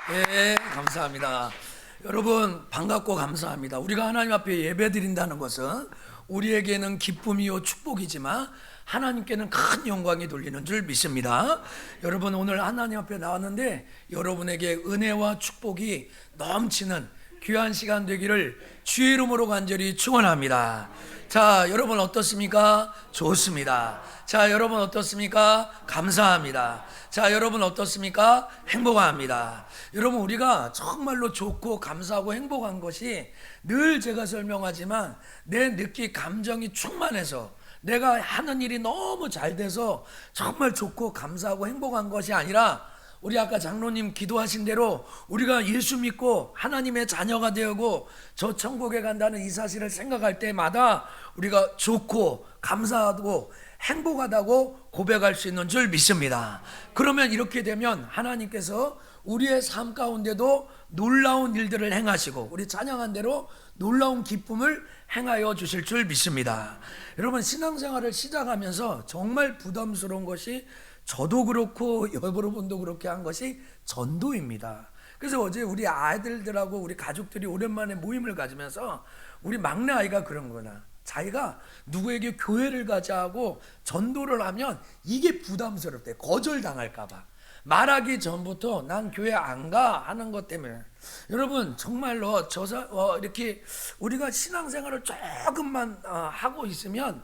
네, 감사합니다. 여러분 반갑고 감사합니다. 우리가 하나님 앞에 예배드린다는 것은 우리에게는 기쁨이요 축복이지만 하나님께는 큰 영광이 돌리는 줄 믿습니다. 여러분 오늘 하나님 앞에 나왔는데 여러분에게 은혜와 축복이 넘치는 귀한 시간 되기를 주의 이름으로 간절히 축원합니다. 자, 여러분 어떻습니까? 좋습니다. 자, 여러분 어떻습니까? 감사합니다. 자, 여러분 어떻습니까? 행복합니다. 여러분 우리가 정말로 좋고 감사하고 행복한 것이 늘 제가 설명하지만 내 느끼 감정이 충만해서 내가 하는 일이 너무 잘 돼서 정말 좋고 감사하고 행복한 것이 아니라 우리 아까 장로님 기도하신 대로 우리가 예수 믿고 하나님의 자녀가 되고 저 천국에 간다는 이 사실을 생각할 때마다 우리가 좋고 감사하고 행복하다고 고백할 수 있는 줄 믿습니다. 그러면 이렇게 되면 하나님께서 우리의 삶 가운데도 놀라운 일들을 행하시고 우리 찬양한 대로 놀라운 기쁨을 행하여 주실 줄 믿습니다. 여러분 신앙생활을 시작하면서 정말 부담스러운 것이 저도 그렇고 여러분도 그렇게 한 것이 전도입니다. 그래서 어제 우리 아이들하고 우리 가족들이 오랜만에 모임을 가지면서 우리 막내 아이가 그런 거나 자기가 누구에게 교회를 가자 하고 전도를 하면 이게 부담스럽대. 거절당할까 봐. 말하기 전부터 난 교회 안 가 하는 것 때문에. 여러분 정말로 이렇게 우리가 신앙생활을 조금만 하고 있으면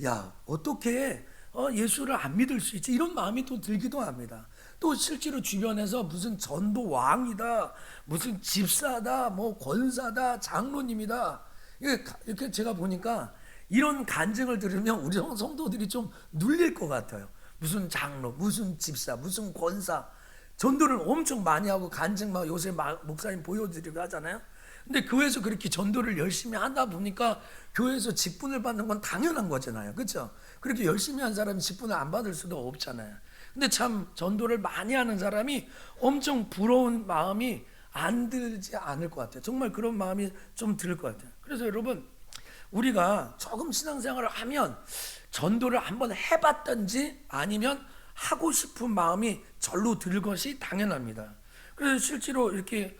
야 어떻게 예수를 안 믿을 수 있지 이런 마음이 또 들기도 합니다. 또 실제로 주변에서 무슨 전도 왕이다, 무슨 집사다, 뭐 권사다, 장로님이다 이렇게 제가 보니까 이런 간증을 들으면 우리 성도들이 좀 눌릴 것 같아요. 무슨 장로, 무슨 집사, 무슨 권사 전도를 엄청 많이 하고 간증 막 요새 목사님 보여드리고 하잖아요. 근데 교회에서 그렇게 전도를 열심히 하다 보니까 교회에서 직분을 받는 건 당연한 거잖아요. 그렇죠? 그렇게 열심히 한 사람이 직분을 안 받을 수도 없잖아요. 근데 참 전도를 많이 하는 사람이 엄청 부러운 마음이 안 들지 않을 것 같아요. 정말 그런 마음이 좀 들 것 같아요. 그래서 여러분 우리가 조금 신앙생활을 하면 전도를 한번 해봤든지 아니면 하고 싶은 마음이 절로 들 것이 당연합니다. 그래서 실제로 이렇게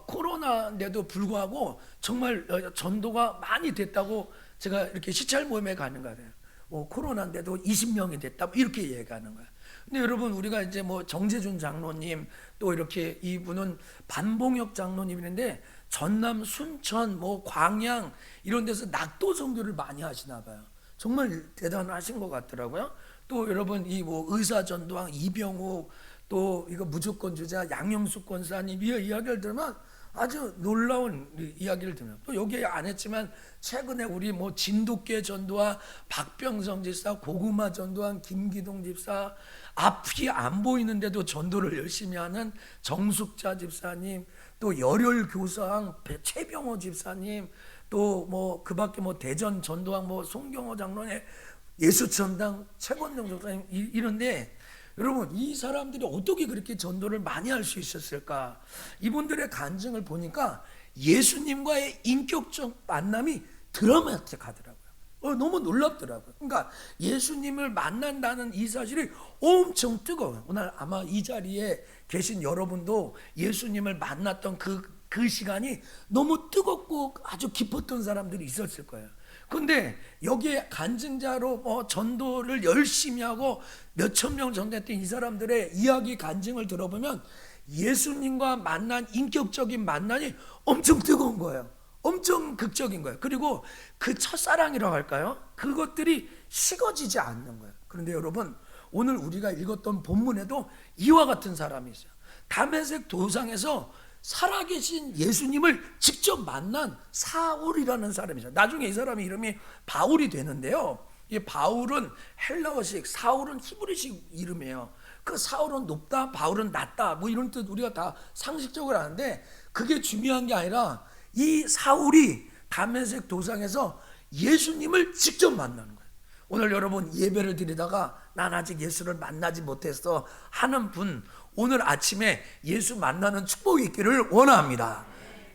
코로나인데도 불구하고 정말 전도가 많이 됐다고 제가 이렇게 시찰 모임에 가는 거예요. 코로나인데도 20명이 됐다 이렇게 얘기하는 거예요. 근데 여러분 우리가 이제 뭐 정재준 장로님 또 이렇게 이분은 반봉혁 장로님인데 전남 순천 뭐 광양 이런 데서 낙도 선교를 많이 하시나 봐요. 정말 대단하신 것 같더라고요. 또 여러분 이 뭐 의사 전도왕 이병욱 또 이거 무조건 주자 양영숙 권사님 이 이야기를 들으면 아주 놀라운 이야기를 들으면 또 여기에 안 했지만 최근에 우리 뭐 진돗개 전도와 박병성 집사 고구마 전도한 김기동 집사 앞이 안 보이는데도 전도를 열심히 하는 정숙자 집사님 또 열혈 교사왕 최병호 집사님 또 뭐 그밖에 뭐 대전 전도왕 뭐 송경호 장로의 예수천당 최건정 목사님 이런데 여러분 이 사람들이 어떻게 그렇게 전도를 많이 할 수 있었을까? 이분들의 간증을 보니까 예수님과의 인격적 만남이 드라마틱하더라고요. 너무 놀랍더라고요. 그러니까 예수님을 만난다는 이 사실이 엄청 뜨거워요. 오늘 아마 이 자리에 계신 여러분도 예수님을 만났던 그 시간이 너무 뜨겁고 아주 깊었던 사람들이 있었을 거예요. 근데 여기에 간증자로 전도를 열심히 하고 몇천 명 전도했던 이 사람들의 이야기 간증을 들어보면 예수님과 만난 인격적인 만남이 엄청 뜨거운 거예요. 엄청 극적인 거예요. 그리고 그 첫사랑이라고 할까요? 그것들이 식어지지 않는 거예요. 그런데 여러분 오늘 우리가 읽었던 본문에도 이와 같은 사람이 있어요. 다메섹 도상에서 살아계신 예수님을 직접 만난 사울이라는 사람이죠. 나중에 이 사람의 이름이 바울이 되는데요. 이 바울은 헬라어식, 사울은 히브리식 이름이에요. 그 사울은 높다, 바울은 낮다, 뭐 이런 뜻 우리가 다 상식적으로 아는데 그게 중요한 게 아니라 이 사울이 다메섹 도상에서 예수님을 직접 만나는 거예요. 오늘 여러분 예배를 드리다가 난 아직 예수를 만나지 못했어 하는 분 오늘 아침에 예수 만나는 축복이 있기를 원합니다.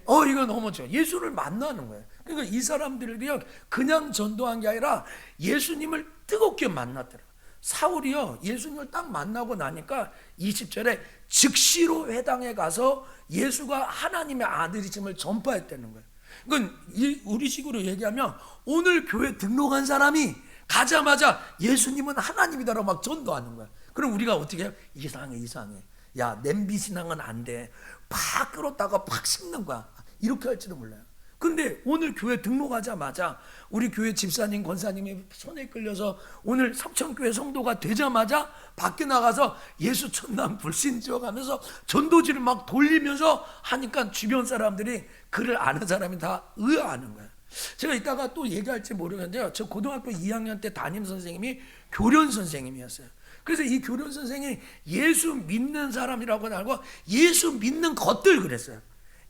이거 너무 좋아요. 예수를 만나는 거예요. 그러니까 이 사람들이 그냥 전도한 게 아니라 예수님을 뜨겁게 만났더라. 사울이요 예수님을 딱 만나고 나니까 20절에 즉시로 회당에 가서 예수가 하나님의 아들이심을 전파했다는 거예요. 그건 우리식으로 얘기하면 오늘 교회 등록한 사람이 가자마자 예수님은 하나님이다라고 막 전도하는 거야. 그럼 우리가 어떻게 해요? 이상해. 야, 냄비 신앙은 안 돼. 팍 끌었다가 팍 씹는 거야. 이렇게 할지도 몰라요. 근데 오늘 교회 등록하자마자 우리 교회 집사님, 권사님이 손에 끌려서 오늘 석천교회 성도가 되자마자 밖에 나가서 예수 천남 불신지어 가면서 전도지를 막 돌리면서 하니까 주변 사람들이 그를 아는 사람이 다 의아하는 거예요. 제가 이따가 또 얘기할지 모르겠는데요. 저 고등학교 2학년 때 담임 선생님이 교련 선생님이었어요. 그래서 이 교련 선생이 예수 믿는 사람이라고 알고 예수 믿는 것들 그랬어요.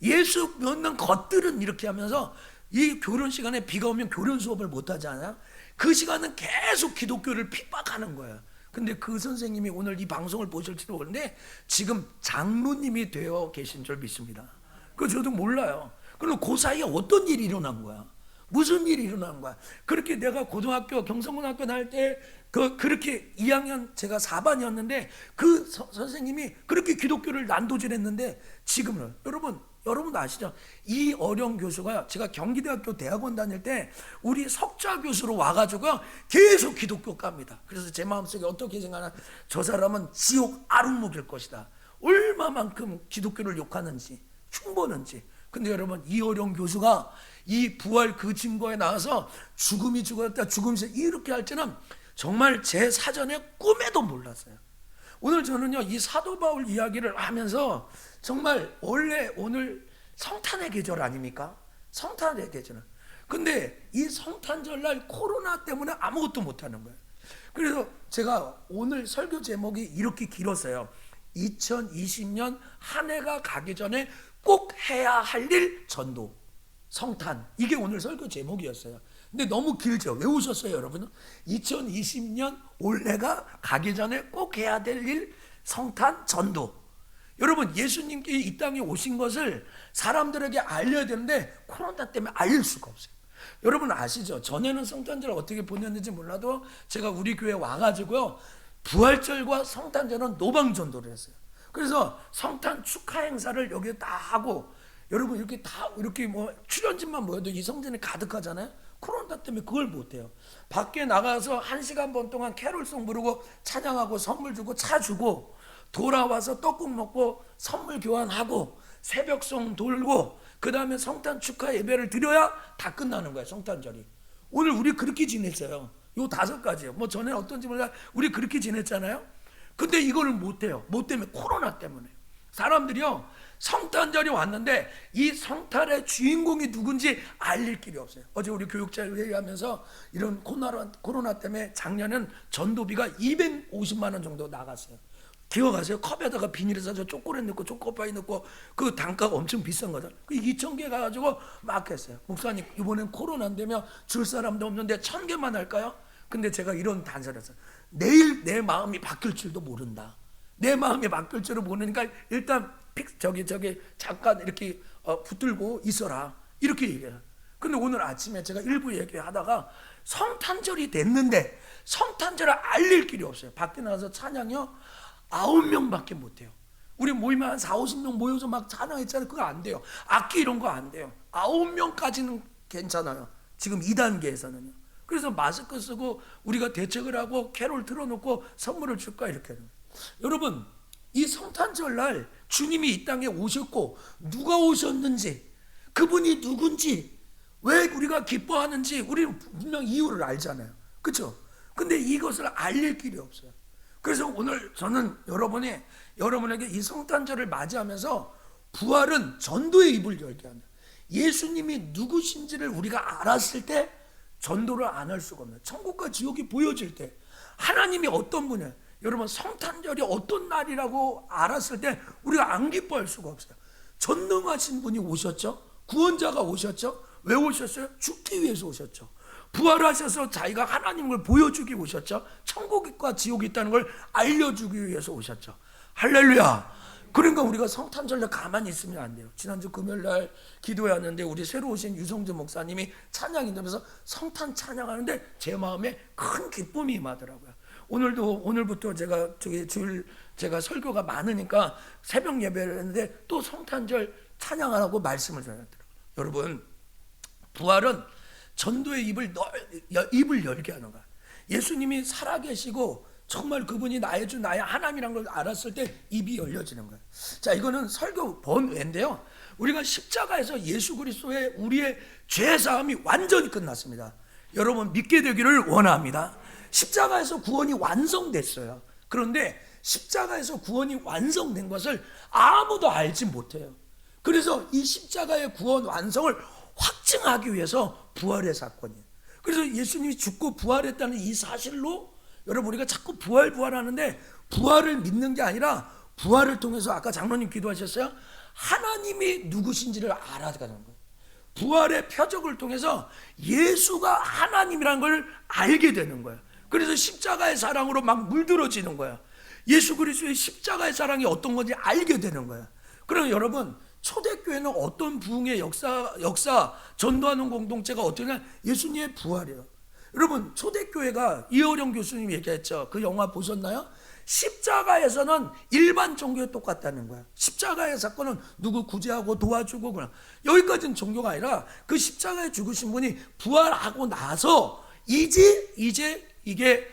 예수 믿는 것들은 이렇게 하면서 이 교련 시간에 비가 오면 교련 수업을 못 하잖아요. 그 시간은 계속 기독교를 핍박하는 거예요. 근데 그 선생님이 오늘 이 방송을 보실지도 모르는데 지금 장로님이 되어 계신 줄 믿습니다. 그 저도 몰라요. 그럼 그 사이에 어떤 일이 일어난 거야? 무슨 일이 일어난 거야? 그렇게 내가 고등학교 경성고등학교 다닐 때 그렇게 2학년 제가 4반이었는데 그 선생님이 그렇게 기독교를 난도질했는데 지금은 여러분 아시죠? 이 어령 교수가 제가 경기대학교 대학원 다닐 때 우리 석좌 교수로 와가지고 계속 기독교 깝니다. 그래서 제 마음속에 어떻게 생각하나 저 사람은 지옥 아름목일 것이다. 얼마만큼 기독교를 욕하는지 흉보는지. 근데 여러분 이어령 교수가 이 부활 그 증거에 나와서 죽음이 죽었다 죽음이 이렇게 할지는 정말 제 사전에 꿈에도 몰랐어요. 오늘 저는요 이 사도 바울 이야기를 하면서 정말 원래 오늘 성탄의 계절 아닙니까? 성탄의 계절. 근데 이 성탄절날 코로나 때문에 아무것도 못하는 거예요. 그래서 제가 오늘 설교 제목이 이렇게 길었어요. 2020년 한 해가 가기 전에 꼭 해야 할 일 전도 성탄. 이게 오늘 설교 제목이었어요. 근데 너무 길죠? 왜 웃었어요 여러분은? 2020년 올해가 가기 전에 꼭 해야 될 일 성탄 전도. 여러분 예수님께 이 땅에 오신 것을 사람들에게 알려야 되는데 코로나 때문에 알릴 수가 없어요. 여러분 아시죠? 전에는 성탄절을 어떻게 보냈는지 몰라도 제가 우리 교회 와가지고요 부활절과 성탄절은 노방전도를 했어요. 그래서 성탄 축하 행사를 여기에 다 하고 여러분 이렇게 다 이렇게 뭐 출연진만 모여도 이 성전이 가득하잖아요. 코로나 때문에 그걸 못해요. 밖에 나가서 1시간 반 동안 캐롤송 부르고 찬양하고 선물 주고 차 주고 돌아와서 떡국 먹고 선물 교환하고 새벽송 돌고 그 다음에 성탄 축하 예배를 드려야 다 끝나는 거예요. 성탄절이. 오늘 우리 그렇게 지냈어요. 요 5가지요. 뭐 전에 어떤지 몰라 우리 그렇게 지냈잖아요. 근데 이거를 못해요. 뭐 때문에? 코로나 때문에. 사람들이요 성탄절이 왔는데 이 성탄의 주인공이 누군지 알릴 길이 없어요. 어제 우리 교육자 회의하면서 이런 코로나 때문에 작년은 전도비가 250만 원 정도 나갔어요. 기억하세요? 컵에다가 비닐에 싸서 초콜릿 넣고 초코파이 넣고 그 단가가 엄청 비싼 거죠. 그 2,000개 가지고 막 했어요. 목사님 이번엔 코로나인데며 줄 사람도 없는데 1,000개만 할까요? 근데 제가 이런 단서를 했어요. 내일 내 마음이 바뀔 줄도 모른다. 내 마음이 바뀔 줄을 모르니까 일단 저기 잠깐 이렇게 붙들고 있어라 이렇게 얘기해요. 근데 오늘 아침에 제가 일부 얘기하다가 성탄절이 됐는데 성탄절을 알릴 길이 없어요. 밖에 나가서 찬양이요 9명밖에 못해요. 우리 모이면 한 40-50명 모여서 막 찬양했잖아요. 그거 안 돼요. 악기 이런 거 안 돼요. 9명까지는 괜찮아요. 지금 2단계에서는요. 그래서 마스크 쓰고 우리가 대책을 하고 캐롤 틀어놓고 선물을 줄까 이렇게 해요. 여러분 이 성탄절날 주님이 이 땅에 오셨고 누가 오셨는지 그분이 누군지 왜 우리가 기뻐하는지 우리는 분명 이유를 알잖아요. 그렇죠? 근데 이것을 알릴 길이 없어요. 그래서 오늘 저는 여러분에게 이 성탄절을 맞이하면서 부활은 전도의 입을 열게 한다. 예수님이 누구신지를 우리가 알았을 때 전도를 안 할 수가 없는 천국과 지옥이 보여질 때 하나님이 어떤 분이에요. 여러분 성탄절이 어떤 날이라고 알았을 때 우리가 안 기뻐할 수가 없어요. 전능하신 분이 오셨죠. 구원자가 오셨죠. 왜 오셨어요? 죽기 위해서 오셨죠. 부활하셔서 자기가 하나님을 보여주기 오셨죠. 천국과 지옥이 있다는 걸 알려주기 위해서 오셨죠. 할렐루야. 그러니까 우리가 성탄절날 가만히 있으면 안 돼요. 지난주 금요일날 기도회 왔는데 우리 새로 오신 유성재 목사님이 찬양이 되면서 성탄 찬양하는데 제 마음에 큰 기쁨이 임하더라고요. 오늘부터 제가 설교가 많으니까 새벽 예배를 했는데 또 성탄절 찬양하라고 말씀을 전했더라고요. 여러분, 부활은 전도의 입을 열게 하는 거야. 예수님이 살아계시고 정말 그분이 나의 주 나의 하나님이라는 걸 알았을 때 입이 열려지는 거예요. 자, 이거는 설교 번외인데요, 우리가 십자가에서 예수 그리스도의 우리의 죄사함이 완전히 끝났습니다. 여러분 믿게 되기를 원합니다. 십자가에서 구원이 완성됐어요. 그런데 십자가에서 구원이 완성된 것을 아무도 알지 못해요. 그래서 이 십자가의 구원 완성을 확증하기 위해서 부활의 사건이에요. 그래서 예수님이 죽고 부활했다는 이 사실로 여러분 우리가 자꾸 부활하는데, 부활을 믿는 게 아니라 부활을 통해서 아까 장로님 기도하셨어요, 하나님이 누구신지를 알아가는 거예요. 부활의 표적을 통해서 예수가 하나님이라는 걸 알게 되는 거예요. 그래서 십자가의 사랑으로 막 물들어지는 거예요. 예수 그리스도의 십자가의 사랑이 어떤 건지 알게 되는 거예요. 그럼 여러분, 초대교회는 어떤 부흥의 역사 전도하는 공동체가 어떠냐? 예수님의 부활이에요. 여러분, 초대교회가 이어령 교수님이 얘기했죠. 그 영화 보셨나요? 십자가에서는 일반 종교에 똑같다는 거야. 십자가의 사건은 누구 구제하고 도와주고 그냥 여기까지는 종교가 아니라 그 십자가에 죽으신 분이 부활하고 나서 이제 이게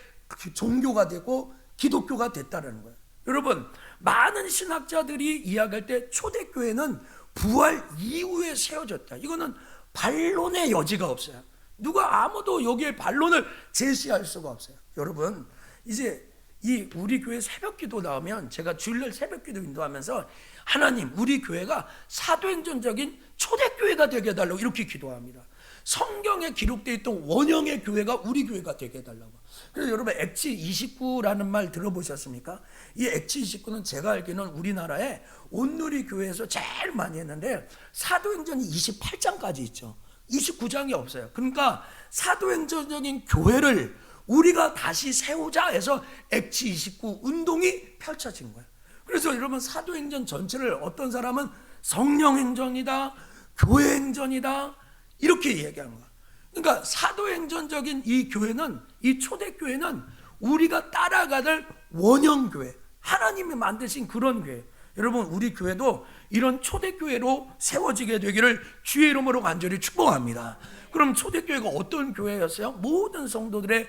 종교가 되고 기독교가 됐다는 거예요. 여러분, 많은 신학자들이 이야기할 때 초대교회는 부활 이후에 세워졌다. 이거는 반론의 여지가 없어요. 누가 아무도 여기에 반론을 제시할 수가 없어요. 여러분, 이제 이 우리 교회 새벽기도 나오면 제가 주일날 새벽기도 인도하면서 하나님, 우리 교회가 사도행전적인 초대교회가 되게 해달라고 이렇게 기도합니다. 성경에 기록되어 있던 원형의 교회가 우리 교회가 되게 해달라고. 그래서 여러분, 액지 29라는 말 들어보셨습니까? 이 액지 29는 제가 알기로는 우리나라에 온누리 교회에서 제일 많이 했는데 사도행전이 28장까지 있죠. 29장이 없어요. 그러니까 사도행전적인 교회를 우리가 다시 세우자 해서 액지 29 운동이 펼쳐진 거예요. 그래서 여러분, 사도행전 전체를 어떤 사람은 성령행전이다, 교회행전이다 이렇게 얘기하는 거야. 그러니까 사도행전적인 이 교회는, 이 초대교회는 우리가 따라가는 원형교회, 하나님이 만드신 그런 교회. 여러분, 우리 교회도 이런 초대교회로 세워지게 되기를 주의 이름으로 간절히 축복합니다. 그럼 초대교회가 어떤 교회였어요? 모든 성도들의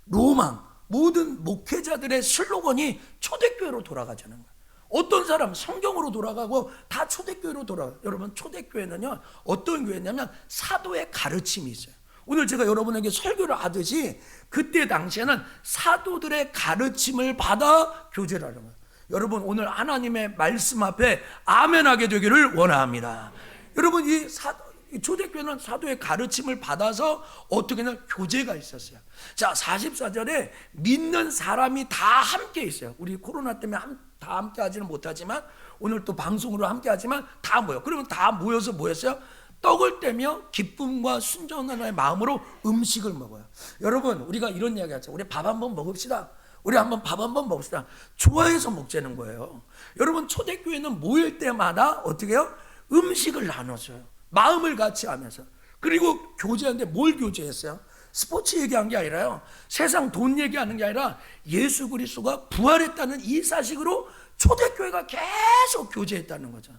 로망, 모든 목회자들의 슬로건이 초대교회로 돌아가자는 거예요. 어떤 사람 성경으로 돌아가고 다 초대교회로 돌아가요. 여러분, 초대교회는요 어떤 교회냐면 사도의 가르침이 있어요. 오늘 제가 여러분에게 설교를 하듯이 그때 당시에는 사도들의 가르침을 받아 교제를 하는 거예요. 여러분, 오늘 하나님의 말씀 앞에 아멘하게 되기를 원합니다. 여러분, 이 초대교회는 사도의 가르침을 받아서 어떻게는 교제가 있었어요. 자, 44절에 믿는 사람이 다 함께 있어요. 우리 코로나 때문에 다 함께 하지는 못하지만 오늘 또 방송으로 함께 하지만 다 모여. 그러면 다 모여서 뭐였어요? 떡을 떼며 기쁨과 순전한 마음으로 음식을 먹어요. 여러분, 우리가 이런 이야기 하죠. 우리 밥 한번 먹읍시다. 우리 한번 밥 한번 먹읍시다. 좋아해서 먹자는 거예요. 여러분, 초대교회는 모일 때마다 어떻게 해요? 음식을 나눴어요. 마음을 같이 하면서. 그리고 교제하는데 뭘 교제했어요? 스포츠 얘기한 게 아니라요, 세상 돈 얘기하는 게 아니라 예수 그리스도가 부활했다는 이 사실로 초대교회가 계속 교제했다는 거죠.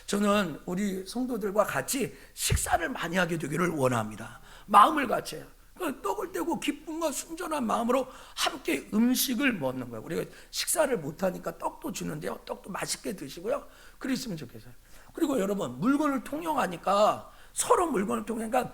저는 우리 성도들과 같이 식사를 많이 하게 되기를 원합니다. 마음을 같이 해요. 떡을 떼고 기쁨과 순전한 마음으로 함께 음식을 먹는 거예요. 우리가 식사를 못하니까 떡도 주는데요, 떡도 맛있게 드시고요, 그랬으면 좋겠어요. 그리고 여러분, 물건을 통용하니까, 서로 물건을 통용하니까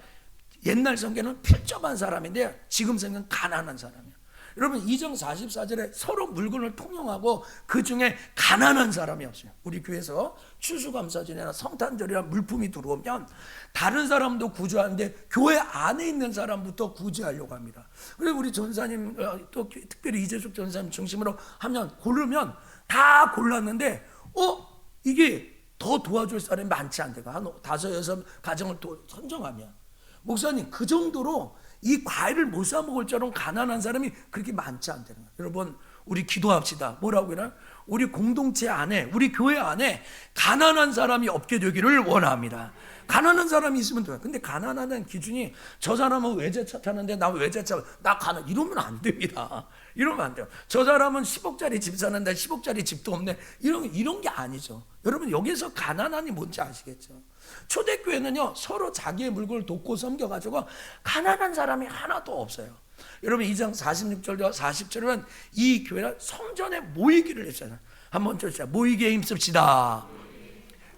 옛날 성경은 필적한 사람인데 지금 성경은 가난한 사람이에요. 여러분, 2장 44절에 서로 물건을 통용하고 그 중에 가난한 사람이 없어요. 우리 교회에서 추수감사절이나 성탄절이나 물품이 들어오면 다른 사람도 구제하는데 교회 안에 있는 사람부터 구제하려고 합니다. 그리고 우리 전사님, 또 특별히 이재숙 전사님 중심으로 하면 고르면 다 골랐는데 이게 더 도와줄 사람이 많지 않대가 한 5, 6 가정을 또 선정하면, 목사님, 그 정도로 이 과일을 못 사 먹을 정도로 가난한 사람이 그렇게 많지 않다는 거예요. 여러분, 우리 기도합시다. 뭐라고 해라? 우리 공동체 안에, 우리 교회 안에 가난한 사람이 없게 되기를 원합니다. 가난한 사람이 있으면 돼요. 근데 가난하다는 기준이 저 사람은 외제차 타는데 나 외제차, 나 가난, 이러면 안 됩니다. 이러면 안 돼요. 저 사람은 10억짜리 집 사는데 10억짜리 집도 없네. 이런 게 아니죠. 여러분, 여기서 가난함이 뭔지 아시겠죠? 초대교회는요, 서로 자기의 물건을 돕고 섬겨가지고 가난한 사람이 하나도 없어요. 여러분, 2장 46절과 40절은 이 교회는 성전에 모이기를 했잖아요. 한번 쫓자. 모이기에 힘씁시다.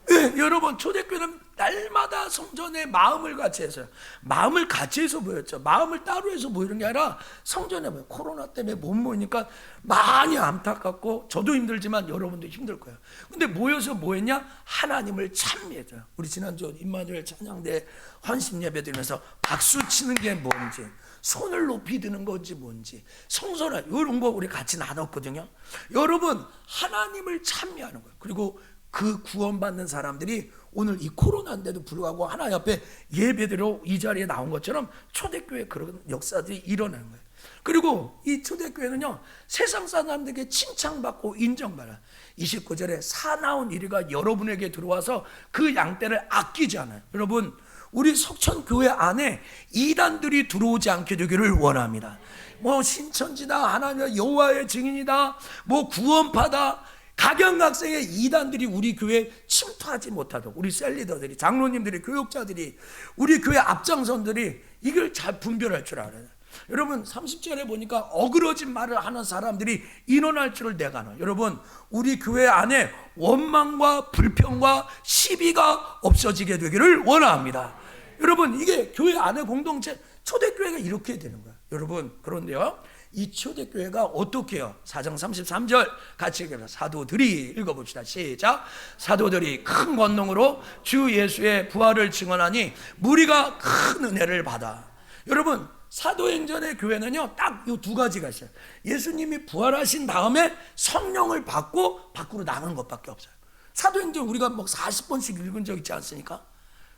네, 여러분, 초대교회는 날마다 성전에 마음을 같이 했어요. 마음을 같이 해서 모였죠. 마음을 따로 해서 모이는 게 아니라 성전에 모여요. 코로나 때문에 못 모이니까 많이 안타깝고 저도 힘들지만 여러분도 힘들 거예요. 근데 모여서 뭐 했냐? 하나님을 찬미했어요. 우리 지난주 임마누엘 찬양대 헌신 예배 드리면서 박수 치는 게 뭔지, 손을 높이 드는 건지 뭔지, 성소라 이런 거 우리 같이 나눴거든요. 여러분, 하나님을 찬미하는 거예요. 그리고 그 구원받는 사람들이 오늘 이 코로나인데도 불구하고 하나님 앞에 예배드리러 이 자리에 나온 것처럼 초대교회 그런 역사들이 일어나는 거예요. 그리고 이 초대교회는요, 세상 사람들에게 칭찬받고 인정받아요. 29절에 사나운 이리가 여러분에게 들어와서 그 양떼를 아끼지 않아요. 여러분, 우리 석천교회 안에 이단들이 들어오지 않게 되기를 원합니다. 뭐 신천지다, 하나님의 여호와의 증인이다, 뭐 구원파다, 각양각색의 이단들이 우리 교회에 침투하지 못하도록 우리 셀리더들이, 장로님들이, 교육자들이, 우리 교회 앞장선들이 이걸 잘 분별할 줄 알아요. 여러분, 30절에 보니까 어그러진 말을 하는 사람들이 인원할 줄을 내가 알아요. 여러분, 우리 교회 안에 원망과 불평과 시비가 없어지게 되기를 원합니다. 여러분, 이게 교회 안에 공동체, 초대교회가 이렇게 되는 거예요. 여러분, 그런데요, 이 초대교회가 어떻게 해요? 4장 33절 같이 읽어요. 사도들이, 읽어봅시다. 시작. 사도들이 큰 권능으로 주 예수의 부활을 증언하니 무리가 큰 은혜를 받아. 여러분, 사도행전의 교회는요, 딱 이 두 가지가 있어요. 예수님이 부활하신 다음에 성령을 받고 밖으로 나간 것밖에 없어요. 사도행전 우리가 뭐 40번씩 읽은 적 있지 않습니까?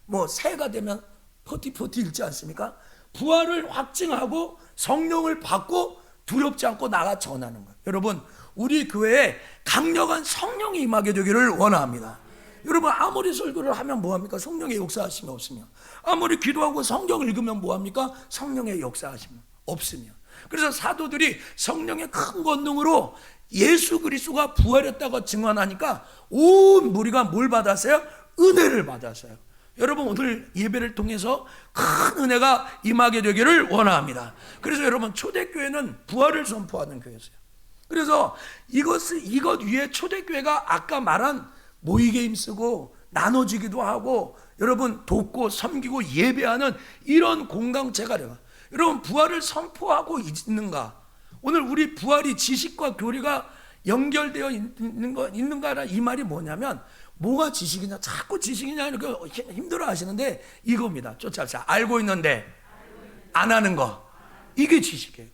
뭐 새해가 되면 포티 읽지 않습니까? 부활을 확증하고 성령을 받고 두렵지 않고 나가 전하는 거예요. 여러분, 우리 교회에 강력한 성령이 임하게 되기를 원합니다. 여러분, 아무리 설교를 하면 뭐합니까? 성령의 역사하심이 없으면. 아무리 기도하고 성경을 읽으면 뭐합니까? 성령의 역사하심이 없으면. 그래서 사도들이 성령의 큰 권능으로 예수 그리스도가 부활했다고 증언하니까 온 무리가 뭘 받았어요? 은혜를 받았어요. 여러분, 오늘 예배를 통해서 큰 은혜가 임하게 되기를 원합니다. 그래서 여러분, 초대교회는 부활을 선포하는 교회였어요. 그래서 이것 위에 초대교회가 아까 말한 모이게 힘쓰고 나눠주기도 하고 여러분 돕고 섬기고 예배하는 이런 공동체가 돼요. 여러분, 부활을 선포하고 있는가? 오늘 우리 부활이 지식과 교리가 연결되어 있는가라, 이 말이 뭐냐면, 뭐가 지식이냐, 자꾸 지식이냐 이렇게 힘들어 하시는데 이겁니다. 쫓아갑시다. 알고 있는데 안 하는 거, 이게 지식이에요.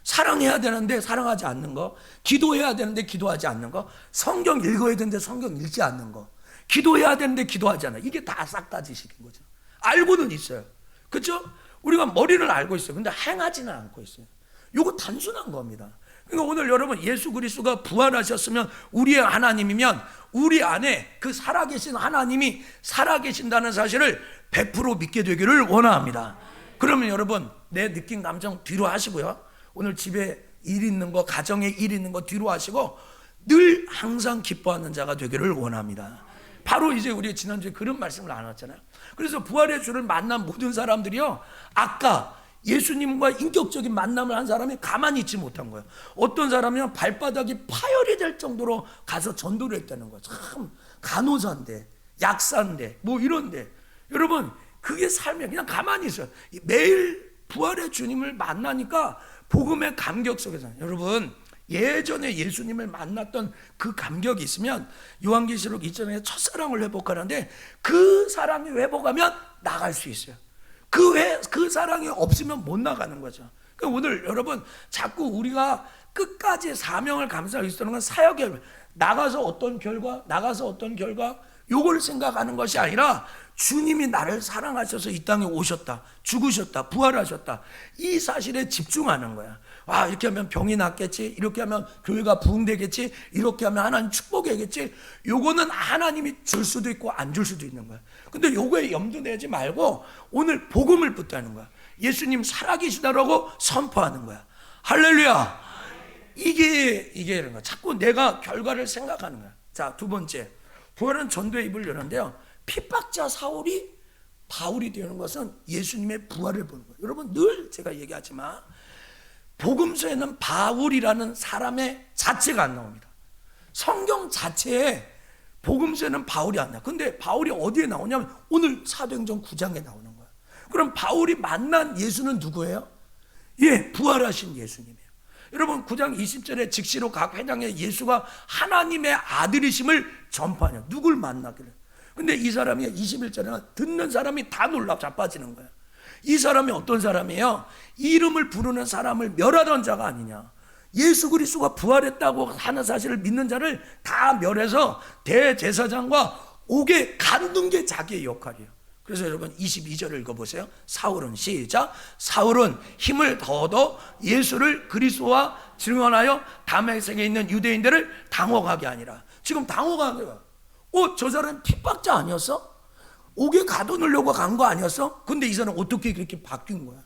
사랑해야 되는데 사랑하지 않는 거, 기도해야 되는데 기도하지 않는 거, 성경 읽어야 되는데 성경 읽지 않는 거, 기도해야 되는데 기도하지 않아요. 이게 다 싹 다 지식인 거죠. 알고는 있어요. 그렇죠? 우리가 머리를 알고 있어요. 근데 행하지는 않고 있어요. 이거 단순한 겁니다. 그러니까 오늘 여러분, 예수 그리스도가 부활하셨으면 우리의 하나님이면 우리 안에 그 살아계신 하나님이 살아계신다는 사실을 100% 믿게 되기를 원합니다. 그러면 여러분, 내 느낌 감정 뒤로 하시고요, 오늘 집에 일 있는 거, 가정에 일 있는 거 뒤로 하시고 늘 항상 기뻐하는 자가 되기를 원합니다. 바로 이제 우리 지난주에 그런 말씀을 나눴잖아요. 그래서 부활의 주를 만난 모든 사람들이요, 아까 예수님과 인격적인 만남을 한 사람이 가만히 있지 못한 거예요. 어떤 사람은 발바닥이 파열이 될 정도로 가서 전도를 했다는 거예요. 참, 간호사인데, 약사인데, 뭐 이런데. 여러분, 그게 삶이에요. 그냥 가만히 있어요. 매일 부활의 주님을 만나니까 복음의 감격 속에서. 여러분, 예전에 예수님을 만났던 그 감격이 있으면 요한계시록 2장에 첫사랑을 회복하는데 그 사랑이 회복하면 나갈 수 있어요. 그 사랑이 없으면 못 나가는 거죠. 그러니까 오늘 여러분, 자꾸 우리가 끝까지 사명을 감수하고 있다는 건 사역에 나가서 어떤 결과, 요걸 생각하는 것이 아니라 주님이 나를 사랑하셔서 이 땅에 오셨다, 죽으셨다, 부활하셨다, 이 사실에 집중하는 거야. 아, 이렇게 하면 병이 낫겠지, 이렇게 하면 교회가 부흥되겠지, 이렇게 하면 하나님 축복이겠지. 요거는 하나님이 줄 수도 있고 안 줄 수도 있는 거야. 근데 요거에 염두 내지 말고 오늘 복음을 붙드는 거야. 예수님 살아계시다라고 선포하는 거야. 할렐루야. 이게 이런 거야. 자꾸 내가 결과를 생각하는 거야. 자, 두 번째, 부활은 전도의 입을 여는데요, 핍박자 사울이 바울이 되는 것은 예수님의 부활을 보는 거예요. 여러분, 늘 제가 얘기하지만 복음서에는 바울이라는 사람의 자체가 안 나옵니다. 성경 자체에 복음서에는 바울이 안 나와요. 근데 바울이 어디에 나오냐면 오늘 사도행전 9장에 나오는 거예요. 그럼 바울이 만난 예수는 누구예요? 예, 부활하신 예수님이에요. 여러분, 9장 20절에 즉시로 각 회당에 예수가 하나님의 아들이심을 전파하냐. 누굴 만나길래. 근데 이 사람이 21절에는 듣는 사람이 다 놀라 자빠지는 거예요. 이 사람이 어떤 사람이에요? 이름을 부르는 사람을 멸하던 자가 아니냐. 예수 그리스도가 부활했다고 하는 사실을 믿는 자를 다 멸해서 대제사장과 옥에 가둔 게 자기의 역할이에요. 그래서 여러분 22절을 읽어보세요. 사울은, 시작, 사울은 힘을 더얻어 예수를 그리스도와 증언하여 다메섹에 있는 유대인들을 당혹하게 하니라. 지금 당혹하게 해요. 저 사람 핍박자 아니었어? 옥에 가둬놓으려고 간 거 아니었어? 근데 이 사람 어떻게 그렇게 바뀐 거야?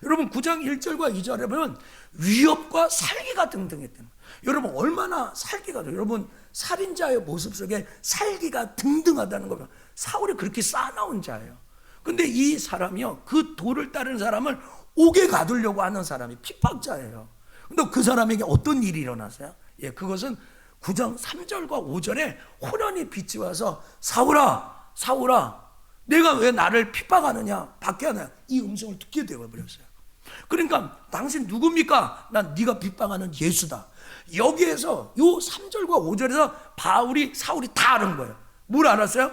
여러분 9장 1절과 2절에 보면 위협과 살기가 등등했대요. 여러분 얼마나 살기가, 여러분 살인자의 모습 속에 살기가 등등하다는 거예요. 사울이 그렇게 쌓아놓은 자예요. 근데 이 사람이요, 그 도를 따르는 사람을 옥에 가두려고 하는 사람이 핍박자예요. 근데 그 사람에게 어떤 일이 일어났어요? 예, 그것은 9장 3절과 5절에 호련히 빛이 와서 사울아, 사울아, 내가 왜 나를 핍박하느냐, 밖에 하냐, 이 음성을 듣게 되어버렸어요. 그러니까 당신 누굽니까? 난 네가 핍박하는 예수다. 여기에서 요 3절과 5절에서 사울이 다 아는 거예요. 뭘 알았어요?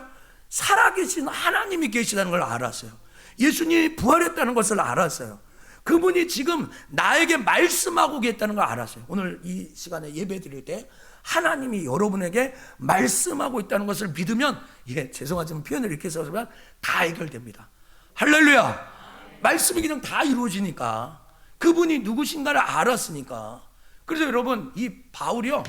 살아계신 하나님이 계시다는 걸 알았어요. 예수님이 부활했다는 것을 알았어요. 그분이 지금 나에게 말씀하고 계시다는 걸 알았어요. 오늘 이 시간에 예배 드릴 때 하나님이 여러분에게 말씀하고 있다는 것을 믿으면, 예, 죄송하지만 표현을 이렇게 써서면 다 해결됩니다. 할렐루야. 말씀이 그냥 다 이루어지니까, 그분이 누구신가를 알았으니까. 그래서 여러분 이 바울이요,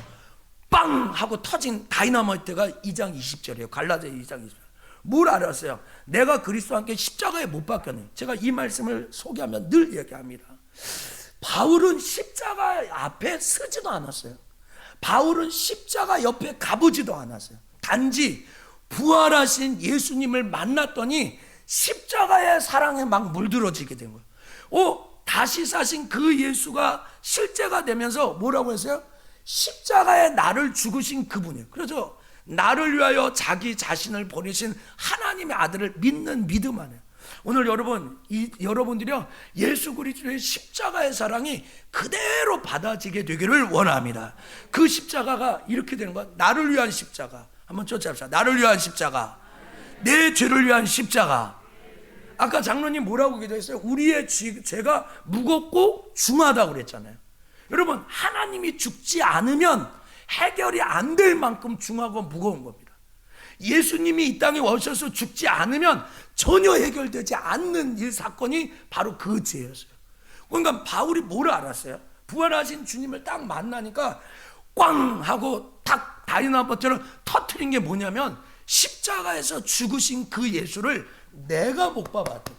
빵 하고 터진 다이너마이트가 2장 20절이에요. 갈라디아 2장 20절. 뭘 알았어요? 내가 그리스도와 함께 십자가에 못 박혔네. 제가 이 말씀을 소개하면 늘 얘기합니다. 바울은 십자가 앞에 서지도 않았어요. 바울은 십자가 옆에 가보지도 않았어요. 단지 부활하신 예수님을 만났더니 십자가의 사랑에 막 물들어지게 된 거예요. 다시 사신 그 예수가 실제가 되면서 뭐라고 했어요? 십자가에 나를 죽으신 그분이에요. 그래서 나를 위하여 자기 자신을 보내신 하나님의 아들을 믿는 믿음 안에, 오늘 여러분들이요, 예수 그리스도의 십자가의 사랑이 그대로 받아지게 되기를 원합니다. 그 십자가가 이렇게 되는 거야. 나를 위한 십자가. 한번 쫓아봅시다. 나를 위한 십자가. 내 죄를 위한 십자가. 아까 장로님 뭐라고 기도했어요? 우리의 죄가 무겁고 중하다고 그랬잖아요. 여러분, 하나님이 죽지 않으면 해결이 안 될 만큼 중하고 무거운 겁니다. 예수님이 이 땅에 오셔서 죽지 않으면 전혀 해결되지 않는 일 사건이 바로 그 죄였어요. 그러니까 바울이 뭘 알았어요? 부활하신 주님을 딱 만나니까 꽝 하고 탁 다이나마처럼 터트린 게 뭐냐면, 십자가에서 죽으신 그 예수를 내가 못 봐봤던,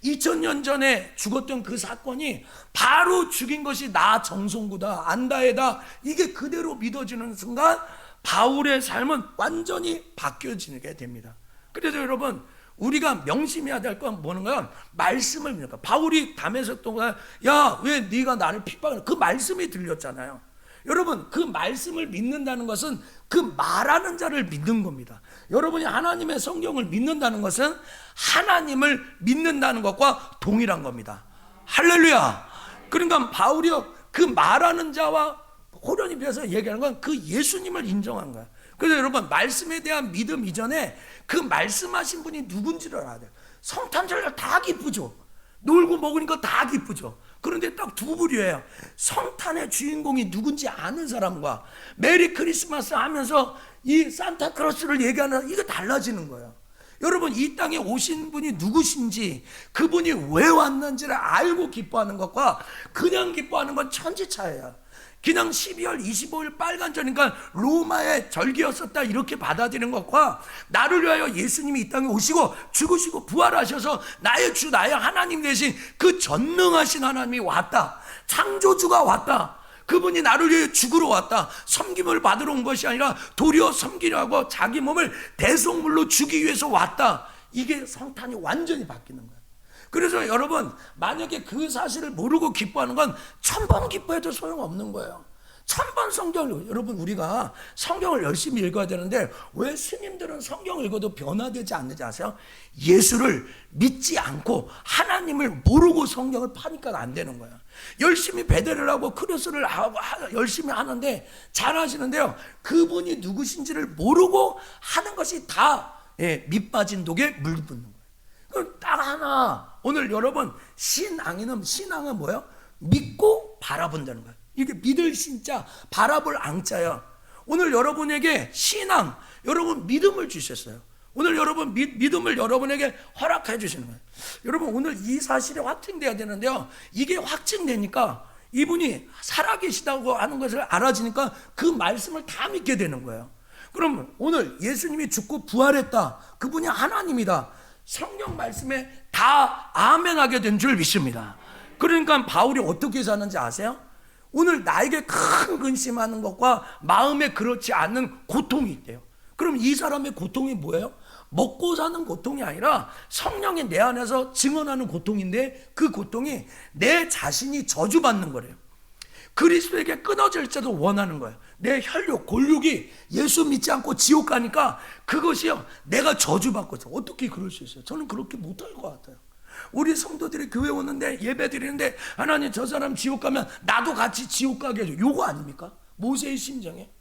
2000년 전에 죽었던 그 사건이 바로 죽인 것이 나 정성구다, 안다해다, 이게 그대로 믿어지는 순간 바울의 삶은 완전히 바뀌어지게 됩니다. 그래서 여러분, 우리가 명심해야 될 건 뭐는가요? 말씀을 믿는 거야. 바울이 담에서 또 야, 왜 네가 나를 핍박하냐, 그 말씀이 들렸잖아요. 여러분, 그 말씀을 믿는다는 것은 그 말하는 자를 믿는 겁니다. 여러분이 하나님의 성경을 믿는다는 것은 하나님을 믿는다는 것과 동일한 겁니다. 할렐루야. 그러니까 바울이요, 그 말하는 자와 호련히 비해서 얘기하는 건 그 예수님을 인정한 거야. 그래서 여러분, 말씀에 대한 믿음 이전에 그 말씀하신 분이 누군지를 알아야 돼요. 성탄절 다 기쁘죠. 놀고 먹으니까 다 기쁘죠. 그런데 딱 두 부류예요. 성탄의 주인공이 누군지 아는 사람과 메리 크리스마스 하면서 이 산타크로스를 얘기하는, 이거 달라지는 거예요. 여러분, 이 땅에 오신 분이 누구신지, 그분이 왜 왔는지를 알고 기뻐하는 것과 그냥 기뻐하는 건 천지차이야. 그냥 12월 25일 빨간절이니까 로마의 절기였었다 이렇게 받아들이는 것과, 나를 위하여 예수님이 이 땅에 오시고 죽으시고 부활하셔서 나의 주 나의 하나님 되신 그 전능하신 하나님이 왔다, 창조주가 왔다, 그분이 나를 위해 죽으러 왔다, 섬김을 받으러 온 것이 아니라 도리어 섬기려고 자기 몸을 대속물로 주기 위해서 왔다. 이게 성탄이 완전히 바뀌는 거예요. 그래서 여러분, 만약에 그 사실을 모르고 기뻐하는 건 1000번 기뻐해도 소용없는 거예요. 1000번 성경을, 여러분, 우리가 성경을 열심히 읽어야 되는데 왜 스님들은 성경 읽어도 변화되지 않는지 아세요? 예수를 믿지 않고 하나님을 모르고 성경을 파니까 안 되는 거예요. 열심히 배대를 하고 크로스를 하고 열심히 하는데 잘하시는데요, 그분이 누구신지를 모르고 하는 것이 다 밑빠진 독에 물 붓는 거예요. 그럼 딱 하나, 오늘 여러분, 신앙은 뭐예요? 믿고 바라본다는 거예요. 이게 믿을 신자, 바라볼 앙자예요. 오늘 여러분에게 신앙, 여러분 믿음을 주셨어요. 오늘 여러분 믿음을 여러분에게 허락해 주시는 거예요. 여러분, 오늘 이 사실이 확증돼야 되는데요, 이게 확증되니까 이분이 살아계시다고 하는 것을 알아지니까 그 말씀을 다 믿게 되는 거예요. 그럼 오늘 예수님이 죽고 부활했다, 그분이 하나님이다, 성경 말씀에 다 아멘하게 된 줄 믿습니다. 그러니까 바울이 어떻게 사는지 아세요? 오늘 나에게 큰 근심하는 것과 마음에 그렇지 않는 고통이 있대요. 그럼 이 사람의 고통이 뭐예요? 먹고 사는 고통이 아니라 성령이 내 안에서 증언하는 고통인데, 그 고통이 내 자신이 저주받는 거래요. 그리스도에게 끊어질지도 원하는 거예요. 내 혈육, 골육이 예수 믿지 않고 지옥 가니까 그것이요, 내가 저주받고 있어요. 어떻게 그럴 수 있어요? 저는 그렇게 못할 것 같아요. 우리 성도들이 교회 오는데 예배 드리는데, 하나님 저 사람 지옥 가면 나도 같이 지옥 가게 해줘, 요거 아닙니까? 모세의 심정에.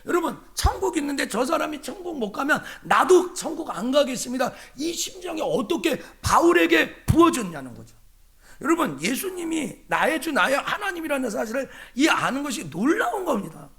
여러분, 천국 있는데 저 사람이 천국 못 가면 나도 천국 안 가겠습니다, 이 심정이 어떻게 바울에게 부어졌냐는 거죠. 여러분, 예수님이 나의 주 나의 하나님이라는 사실을 아는 것이 놀라운 겁니다.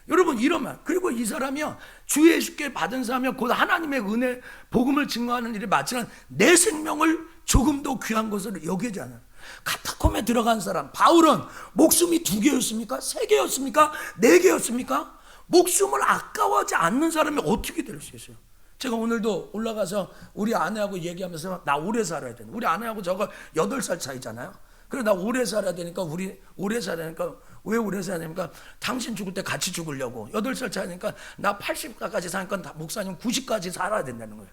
여러분, 이러면, 그리고 이 사람이요, 주 예수께 받은 사람이요, 곧 하나님의 은혜 복음을 증거하는 일에 마치는 내 생명을 조금도 귀한 것으로 여기지 않아요. 카타콤에 들어간 사람, 바울은 목숨이 2개였습니까? 3개였습니까? 4개였습니까? 목숨을 아까워하지 않는 사람이 어떻게 될 수 있어요? 제가 오늘도 올라가서 우리 아내하고 얘기하면서, 나 오래 살아야 돼. 우리 아내하고 저거 8살 차이잖아요. 그래, 나 오래 살아야 되니까, 우리 오래 살아야 되니까, 왜 오래 살아야 됩니까? 당신 죽을 때 같이 죽으려고. 8살 차이니까 나 80까지 사니까 목사님 90까지 살아야 된다는 거예요.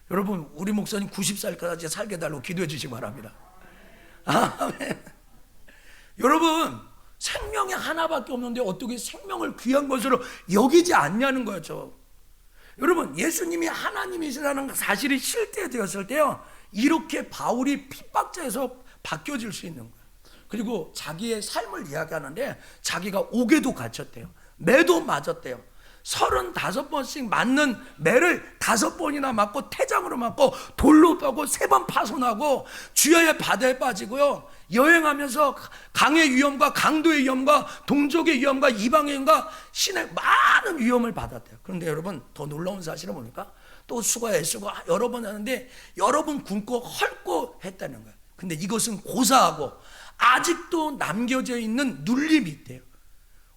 여러분, 우리 목사님 90살까지 살게 달라고 기도해 주시기 바랍니다. 아멘. 여러분, 생명이 하나밖에 없는데 어떻게 생명을 귀한 것으로 여기지 않냐는 거죠. 여러분, 예수님이 하나님이시라는 사실이 실제되었을 때요, 이렇게 바울이 핍박자에서 바뀌어질 수 있는 거예요. 그리고 자기의 삶을 이야기하는데, 자기가 옥에도 갇혔대요. 매도 맞았대요. 35번씩 맞는 매를 5번이나 맞고, 태장으로 맞고, 돌로 빠고, 3번 파손하고, 주야의 바다에 빠지고요, 여행하면서 강의 위험과 강도의 위험과 동족의 위험과 이방의 위험과 신의 많은 위험을 받았대요. 그런데 여러분, 더 놀라운 사실은 뭡니까? 또 수고 애쓰고 여러 번 하는데 여러 번 굶고 헐고 했다는 거예요. 근데 이것은 고사하고 아직도 남겨져 있는 눌림이 있대요.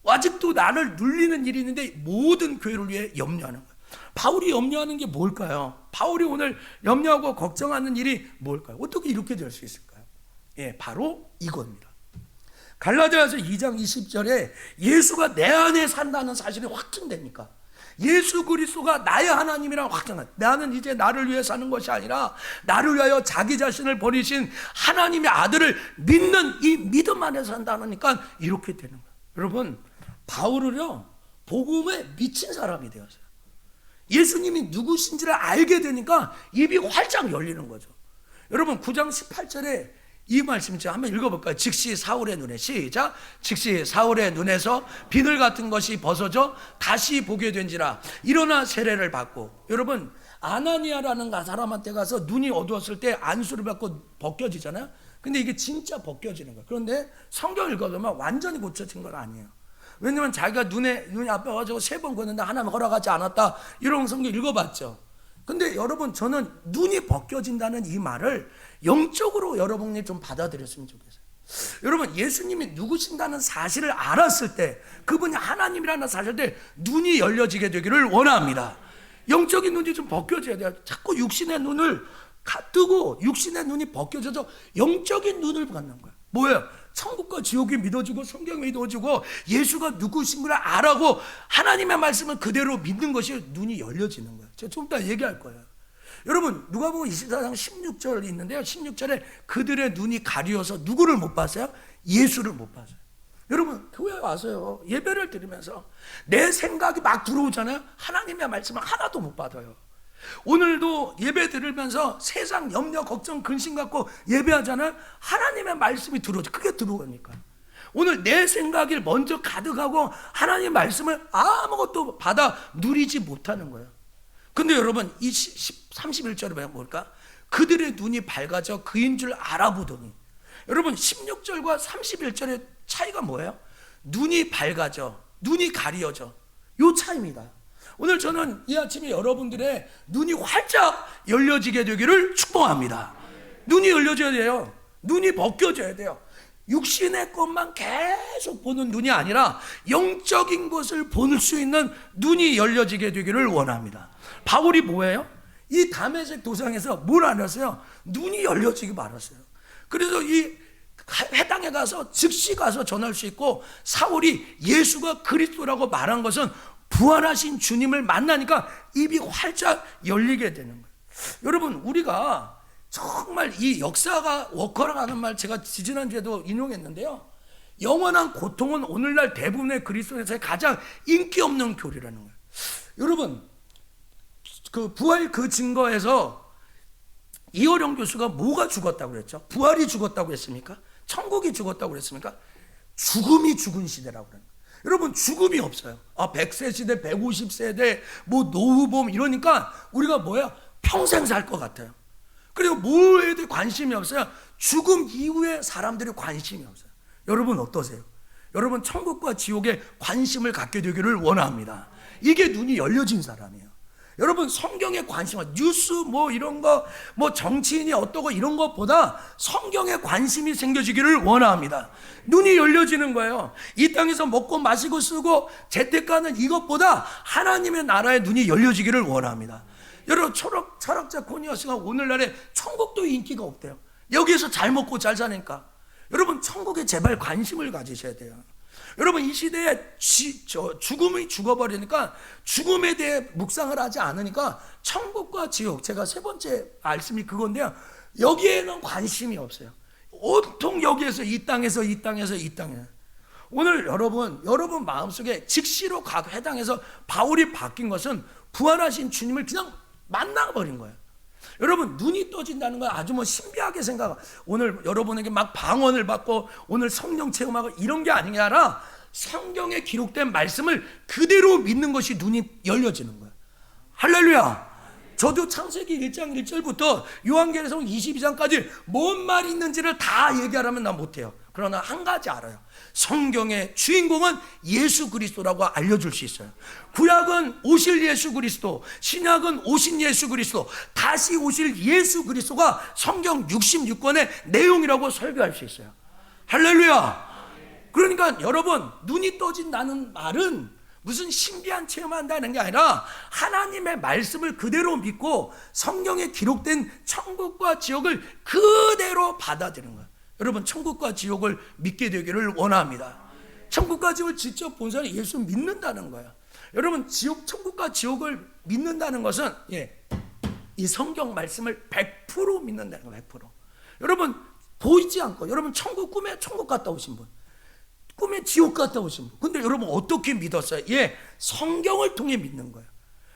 아직도 나를 눌리는 일이 있는데 모든 교회를 위해 염려하는 거예요. 바울이 염려하는 게 뭘까요? 바울이 오늘 염려하고 걱정하는 일이 뭘까요? 어떻게 이렇게 될 수 있을까요? 예, 바로 이겁니다. 갈라디아서 2장 20절에 예수가 내 안에 산다는 사실이 확증되니까, 예수 그리스도가 나의 하나님이라는 확증은, 나는 이제 나를 위해 사는 것이 아니라 나를 위하여 자기 자신을 버리신 하나님의 아들을 믿는 이 믿음 안에 산다니까 이렇게 되는 거예요. 여러분, 바울은요, 복음에 미친 사람이 되었어요. 예수님이 누구신지를 알게 되니까 입이 활짝 열리는 거죠. 여러분, 9장 18절에 이 말씀 좀 한번 읽어볼까요? 즉시 사울의 눈에, 시작. 즉시 사울의 눈에서 비늘 같은 것이 벗어져 다시 보게 된지라 일어나 세례를 받고. 여러분, 아나니아라는 사람한테 가서 눈이 어두웠을 때 안수를 받고 벗겨지잖아요. 근데 이게 진짜 벗겨지는 거예요. 그런데 성경 읽어보면 완전히 고쳐진 건 아니에요. 왜냐면 자기가 눈이 아파가지고 3번 걷는데 하나님 허락하지 않았다, 이런 성경 읽어봤죠. 근데 여러분, 저는 눈이 벗겨진다는 이 말을 영적으로 여러분이 좀 받아들였으면 좋겠어요. 여러분, 예수님이 누구신다는 사실을 알았을 때, 그분이 하나님이라는 사실을 때 눈이 열려지게 되기를 원합니다. 영적인 눈이 좀 벗겨져야 돼요. 자꾸 육신의 눈을 뜨고 육신의 눈이 벗겨져서 영적인 눈을 갖는 거예요. 뭐예요? 천국과 지옥이 믿어지고 성경이 믿어지고 예수가 누구신 걸 알아고 하나님의 말씀을 그대로 믿는 것이 눈이 열려지는 거예요. 제가 좀 이따 얘기할 거예요. 여러분, 누가복음 24장 16절이 있는데요, 16절에 그들의 눈이 가리워서 누구를 못 봤어요? 예수를 못 봤어요. 여러분, 교회 와서요, 예배를 드리면서 내 생각이 막 들어오잖아요. 하나님의 말씀을 하나도 못 받아요. 오늘도 예배 들으면서 세상 염려 걱정 근심 갖고 예배하잖아요. 하나님의 말씀이 들어오죠. 그게 들어오니까 오늘 내 생각이 먼저 가득하고 하나님의 말씀을 아무것도 받아 누리지 못하는 거예요. 근데 여러분, 이 31절에 보면 뭘까? 그들의 눈이 밝아져 그인 줄 알아보더니. 여러분, 16절과 31절의 차이가 뭐예요? 눈이 밝아져, 눈이 가려져, 요 차이입니다. 오늘 저는 이 아침에 여러분들의 눈이 활짝 열려지게 되기를 축복합니다. 눈이 열려져야 돼요. 눈이 벗겨져야 돼요. 육신의 것만 계속 보는 눈이 아니라 영적인 것을 볼 수 있는 눈이 열려지게 되기를 원합니다. 바울이 뭐예요? 이 다메섹 도상에서 뭘 알았어요? 눈이 열려지기 말았어요. 그래서 이 회당에 가서 즉시 가서 전할 수 있고, 사울이 예수가 그리스도라고 말한 것은 부활하신 주님을 만나니까 입이 활짝 열리게 되는 거예요. 여러분, 우리가 정말 이 역사가 워커라는 말 제가 지지난주에도 인용했는데요, 영원한 고통은 오늘날 대부분의 그리스도인에서의 가장 인기 없는 교리라는 거예요. 여러분, 그 부활 그 증거에서 이호령 교수가 뭐가 죽었다고 그랬죠? 부활이 죽었다고 했습니까? 천국이 죽었다고 그랬습니까? 죽음이 죽은 시대라고 그래요. 여러분, 죽음이 없어요. 100세 시대, 150세대, 뭐 노후봄 이러니까 우리가 뭐야? 평생 살 것 같아요. 그리고 뭐에 대해 관심이 없어요. 죽음 이후에 사람들이 관심이 없어요. 여러분 어떠세요? 여러분, 천국과 지옥에 관심을 갖게 되기를 원합니다. 이게 눈이 열려진 사람이에요. 여러분, 성경에 관심, 뉴스 뭐 이런 거, 뭐 정치인이 어떠고 이런 것보다 성경에 관심이 생겨지기를 원합니다. 눈이 열려지는 거예요. 이 땅에서 먹고 마시고 쓰고 재테크하는 이것보다 하나님의 나라의 눈이 열려지기를 원합니다. 여러분, 철학자 코니어스가 오늘날에 천국도 인기가 없대요. 여기에서 잘 먹고 잘 사니까. 여러분, 천국에 제발 관심을 가지셔야 돼요. 여러분, 이 시대에 죽음이 죽어버리니까, 죽음에 대해 묵상을 하지 않으니까 천국과 지옥, 제가 3번째 말씀이 그건데요, 여기에는 관심이 없어요. 온통 여기에서 이 땅에서 오늘 여러분 마음속에 즉시로 각 회당에서 바울이 바뀐 것은 부활하신 주님을 그냥 만나버린 거예요. 여러분, 눈이 떠진다는 건 아주 신비하게 생각하고, 오늘 여러분에게 막 방언을 받고 오늘 성령 체험하고 이런 게 아니라 성경에 기록된 말씀을 그대로 믿는 것이 눈이 열려지는 거예요. 할렐루야. 저도 창세기 1장 1절부터 요한계시록 22장까지 뭔 말이 있는지를 다 얘기하라면 난 못해요. 그러나 한 가지 알아요. 성경의 주인공은 예수 그리스도라고 알려줄 수 있어요. 구약은 오실 예수 그리스도, 신약은 오신 예수 그리스도, 다시 오실 예수 그리스도가 성경 66권의 내용이라고 설교할 수 있어요. 할렐루야. 그러니까 여러분, 눈이 떠진다는 말은 무슨 신비한 체험한다는 게 아니라 하나님의 말씀을 그대로 믿고 성경에 기록된 천국과 지옥을 그대로 받아들이는 거예요. 여러분, 천국과 지옥을 믿게 되기를 원합니다. 천국과 지옥을 직접 본 사람이 예수 믿는다는 거예요. 여러분, 천국과 지옥을 믿는다는 것은 이 성경 말씀을 100% 믿는다는 거예요. 100%. 여러분, 보이지 않고, 여러분 꿈에 천국 갔다 오신 분, 꿈에 지옥 갔다 오신 분, 근데 여러분 어떻게 믿었어요? 성경을 통해 믿는 거예요.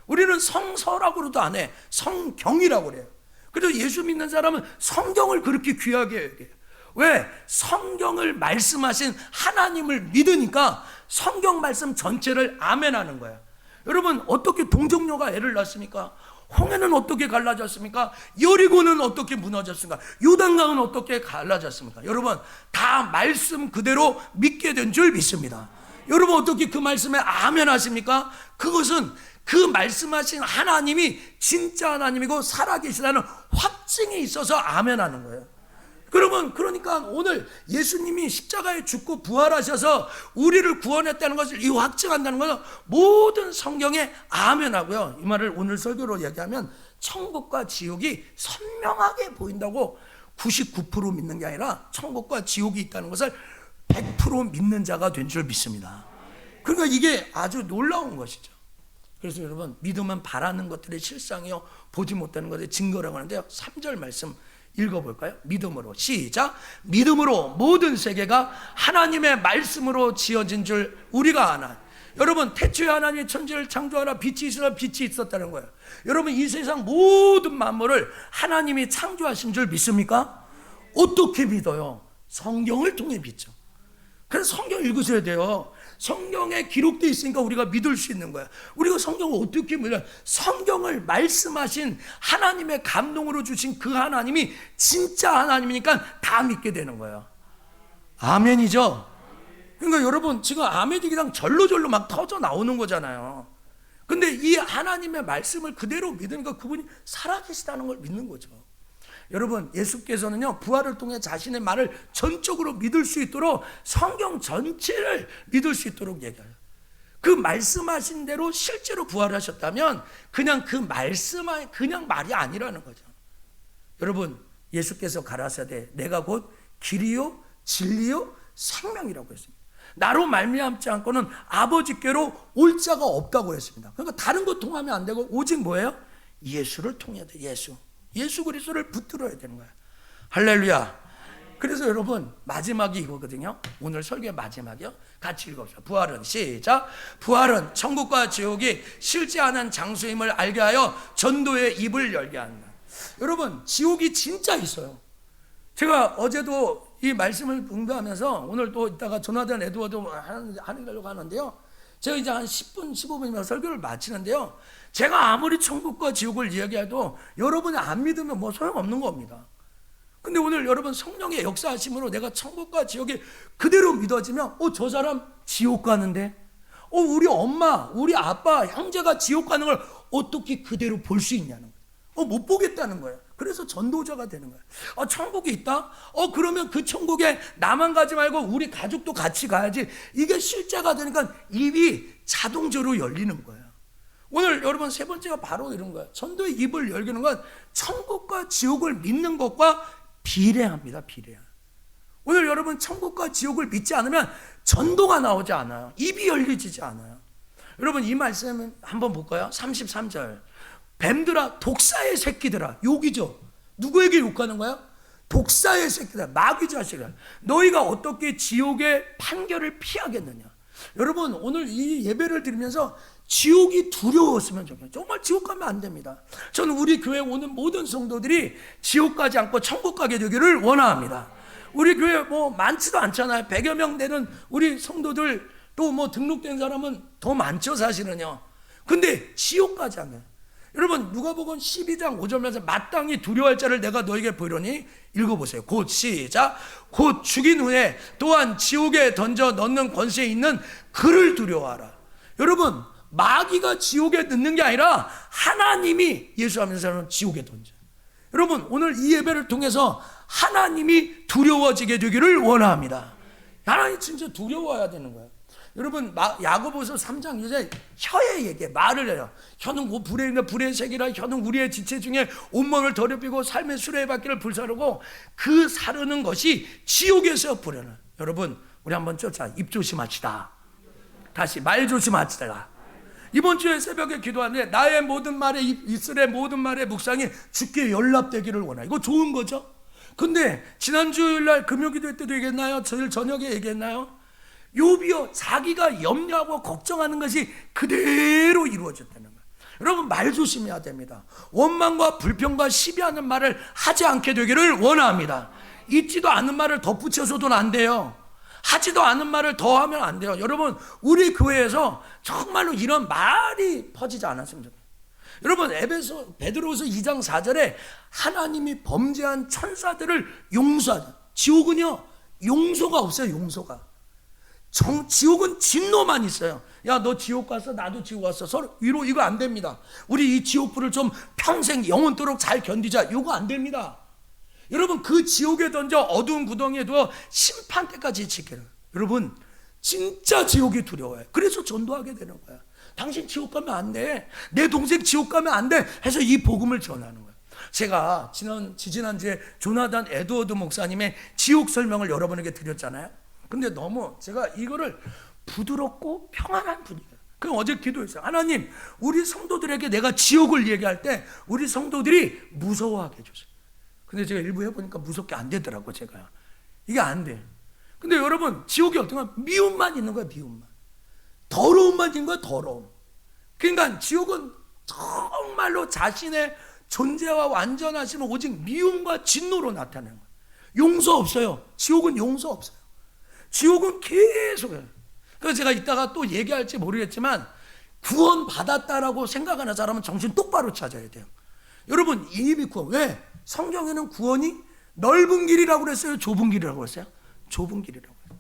우리는 성서라고도 안 해, 성경이라고 그래요. 그래서 예수 믿는 사람은 성경을 그렇게 귀하게 여겨요. 왜? 성경을 말씀하신 하나님을 믿으니까 성경 말씀 전체를 아멘하는 거야. 여러분, 어떻게 동정녀가 애를 낳습니까? 홍해는 어떻게 갈라졌습니까? 여리고는 어떻게 무너졌습니까? 요단강은 어떻게 갈라졌습니까? 여러분, 다 말씀 그대로 믿게 된 줄 믿습니다. 여러분, 어떻게 그 말씀에 아멘 하십니까? 그것은 그 말씀하신 하나님이 진짜 하나님이고 살아계시다는 확증이 있어서 아멘 하는 거예요. 그러니까 오늘 예수님이 십자가에 죽고 부활하셔서 우리를 구원했다는 것을 이 확증한다는 것은 모든 성경에 아멘 하고요. 이 말을 오늘 설교로 얘기하면 천국과 지옥이 선명하게 보인다고 99% 믿는 게 아니라 천국과 지옥이 있다는 것을 100% 믿는 자가 된 줄 믿습니다. 그러니까 이게 아주 놀라운 것이죠. 그래서 여러분, 믿음은 바라는 것들의 실상이요 보지 못하는 것의 증거라고 하는데요, 3절 말씀 읽어볼까요? 믿음으로, 시작. 믿음으로 모든 세계가 하나님의 말씀으로 지어진 줄 우리가 아나. 여러분, 태초에 하나님이 천지를 창조하라 빛이 있으라 빛이 있었다는 거예요. 여러분, 이 세상 모든 만물을 하나님이 창조하신 줄 믿습니까? 어떻게 믿어요? 성경을 통해 믿죠. 그래서 성경 읽으셔야 돼요. 성경에 기록되어 있으니까 우리가 믿을 수 있는 거야. 우리가 성경을 어떻게 믿어요? 성경을 말씀하신 하나님의 감동으로 주신 그 하나님이 진짜 하나님이니까 다 믿게 되는 거예요. 아멘이죠? 그러니까 여러분, 지금 아멘이 그냥 절로절로 막 터져 나오는 거잖아요. 근데 이 하나님의 말씀을 그대로 믿으니까 그분이 살아계시다는 걸 믿는 거죠. 여러분, 예수께서는요 부활을 통해 자신의 말을 전적으로 믿을 수 있도록 성경 전체를 믿을 수 있도록 얘기해요. 그 말씀하신 대로 실제로 부활하셨다면 그냥 그 말씀이 그냥 말이 아니라는 거죠. 여러분, 예수께서 가라사대 내가 곧 길이요 진리요 생명이라고 했습니다. 나로 말미암지 않고는 아버지께로 올 자가 없다고 했습니다. 그러니까 다른 것 통하면 안 되고 오직 뭐예요? 예수를 통해야 돼. 예수 그리스도를 붙들어야 되는 거야. 할렐루야. 그래서 여러분, 마지막이 이거거든요. 오늘 설교의 마지막이요. 같이 읽어봅시다. 부활은, 시작. 부활은 천국과 지옥이 실제하는 장소임을 알게 하여 전도의 입을 열게 한다. 여러분, 지옥이 진짜 있어요. 제가 어제도 이 말씀을 공부하면서 오늘 또 이따가 조나단 에드워드 하려고 하는데요, 제가 이제 한 10분 15분이면 설교를 마치는데요, 제가 아무리 천국과 지옥을 이야기해도 여러분이 안 믿으면 뭐 소용없는 겁니다. 근데 오늘 여러분, 성령의 역사하심으로 내가 천국과 지옥이 그대로 믿어지면 저 사람 지옥 가는데, 우리 엄마 우리 아빠 형제가 지옥 가는 걸 어떻게 그대로 볼 수 있냐는 거예요. 못 보겠다는 거예요. 그래서 전도자가 되는 거예요. 천국이 있다? 그러면 그 천국에 나만 가지 말고 우리 가족도 같이 가야지. 이게 실제가 되니까 입이 자동적으로 열리는 거예요. 오늘 여러분, 세 번째가 바로 이런 거예요. 전도의 입을 열기는 건 천국과 지옥을 믿는 것과 비례합니다. 비례. 오늘 여러분, 천국과 지옥을 믿지 않으면 전도가 나오지 않아요. 입이 열리지 않아요. 여러분, 이 말씀 한번 볼까요? 33절. 뱀들아, 독사의 새끼들아. 욕이죠. 누구에게 욕하는 거야? 독사의 새끼들아, 마귀 자식아, 너희가 어떻게 지옥의 판결을 피하겠느냐. 여러분, 오늘 이 예배를 드리면서 지옥이 두려웠으면 좋겠어요. 정말 지옥 가면 안 됩니다. 저는 우리 교회 오는 모든 성도들이 지옥 가지 않고 천국 가게 되기를 원합니다. 우리 교회 뭐 많지도 않잖아요. 100여 명 되는 우리 성도들, 또 뭐 등록된 사람은 더 많죠, 사실은요. 근데 지옥 가지 않아요. 여러분, 누가복음 12장 5절에서 마땅히 두려워할 자를 내가 너에게 보이려니 읽어보세요. 곧, 시작. 곧 죽인 후에 또한 지옥에 던져 넣는 권세에 있는 그를 두려워하라. 여러분, 마귀가 지옥에 넣는 게 아니라 하나님이 예수 안 믿는 사람은 지옥에 던져요. 여러분, 오늘 이 예배를 통해서 하나님이 두려워지게 되기를 원합니다. 하나님 진짜 두려워해야 되는 거예요. 여러분, 야고보서 3장 이제 혀의 얘기에 말을 해요. 혀는 불에 있는 불의 색이라. 혀는 우리의 지체 중에 온몸을 더럽히고 삶의 수레바퀴를 불사르고 그 사르는 것이 지옥에서 불어나. 여러분, 우리 한번 입 조심합시다. 다시 말 조심합시다. 이번 주에 새벽에 기도하는데 나의 모든 말에 입술의 모든 말의 묵상이 주께 연락되기를 원해. 이거 좋은 거죠? 근데 지난주일날 금요기도 때도 얘기했나요? 저일 저녁에 얘기했나요? 욥이요, 자기가 염려하고 걱정하는 것이 그대로 이루어졌다는 거예요. 여러분, 말 조심해야 됩니다. 원망과 불평과 시비하는 말을 하지 않게 되기를 원합니다. 있지도 않은 말을 덧붙여서도 안 돼요. 하지도 않은 말을 더 하면 안 돼요. 여러분, 우리 교회에서 정말로 이런 말이 퍼지지 않았으면 좋겠어요. 여러분 베드로후서 2장 4절에 하나님이 범죄한 천사들을 용서하자. 지옥은요 용서가 없어요. 용서가. 지옥은 진노만 있어요. 야, 너 지옥 갔어, 나도 지옥 갔어, 서로 위로. 이거 안 됩니다. 우리 이 지옥불을 좀 평생 영원토록 잘 견디자. 이거 안 됩니다. 여러분, 그 지옥에 던져 어두운 구덩이에 두어 심판 때까지 지켜요. 여러분, 진짜 지옥이 두려워요. 그래서 전도하게 되는 거야. 당신 지옥 가면 안 돼, 내 동생 지옥 가면 안 돼 해서 이 복음을 전하는 거예요. 제가 지지난주에 조나단 에드워드 목사님의 지옥 설명을 여러분에게 드렸잖아요. 근데 너무 제가 이거를 부드럽고 평안한 분이에요. 그럼 어제 기도했어요. 하나님, 우리 성도들에게 내가 지옥을 얘기할 때 우리 성도들이 무서워하게 해주세요. 근데 제가 일부 해보니까 무섭게 안 되더라고. 제가 이게 안 돼. 근데 여러분, 지옥이 어떤가? 미움만 있는 거야. 미움만. 더러움만 있는 거야. 더러움. 그러니까 지옥은 정말로 자신의 존재와 완전하시는 오직 미움과 진노로 나타내는 거예요. 용서 없어요. 지옥은 용서 없어요. 지옥은 계속해요. 그래서 제가 이따가 또 얘기할지 모르겠지만, 구원 받았다라고 생각하는 사람은 정신 똑바로 찾아야 돼요. 여러분, 이미 구원. 왜? 성경에는 구원이 넓은 길이라고 그랬어요? 좁은 길이라고 그랬어요? 좁은 길이라고 해요.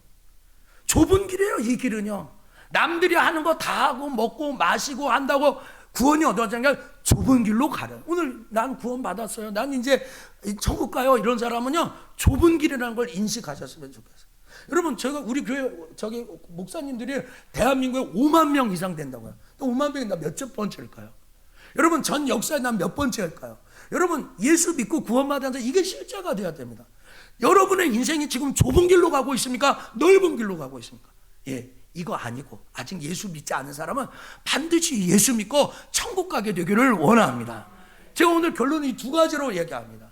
좁은 길이에요. 이 길은요, 남들이 하는 거 다 하고 먹고 마시고 한다고 구원이 얻어지는 게 좁은 길로 가려. 오늘 난 구원 받았어요, 난 이제 천국 가요, 이런 사람은요 좁은 길이라는 걸 인식하셨으면 좋겠어요. 여러분, 제가 우리 교회 저기 목사님들이 대한민국에 5만 명 이상 된다고요. 5만 명이 나 몇 번째일까요? 여러분, 전 역사에 난 몇 번째일까요? 여러분, 예수 믿고 구원받았는데 이게 실제가 돼야 됩니다. 여러분의 인생이 지금 좁은 길로 가고 있습니까? 넓은 길로 가고 있습니까? 예, 이거 아니고 아직 예수 믿지 않은 사람은 반드시 예수 믿고 천국 가게 되기를 원합니다. 제가 오늘 결론은 이 두 가지로 얘기합니다.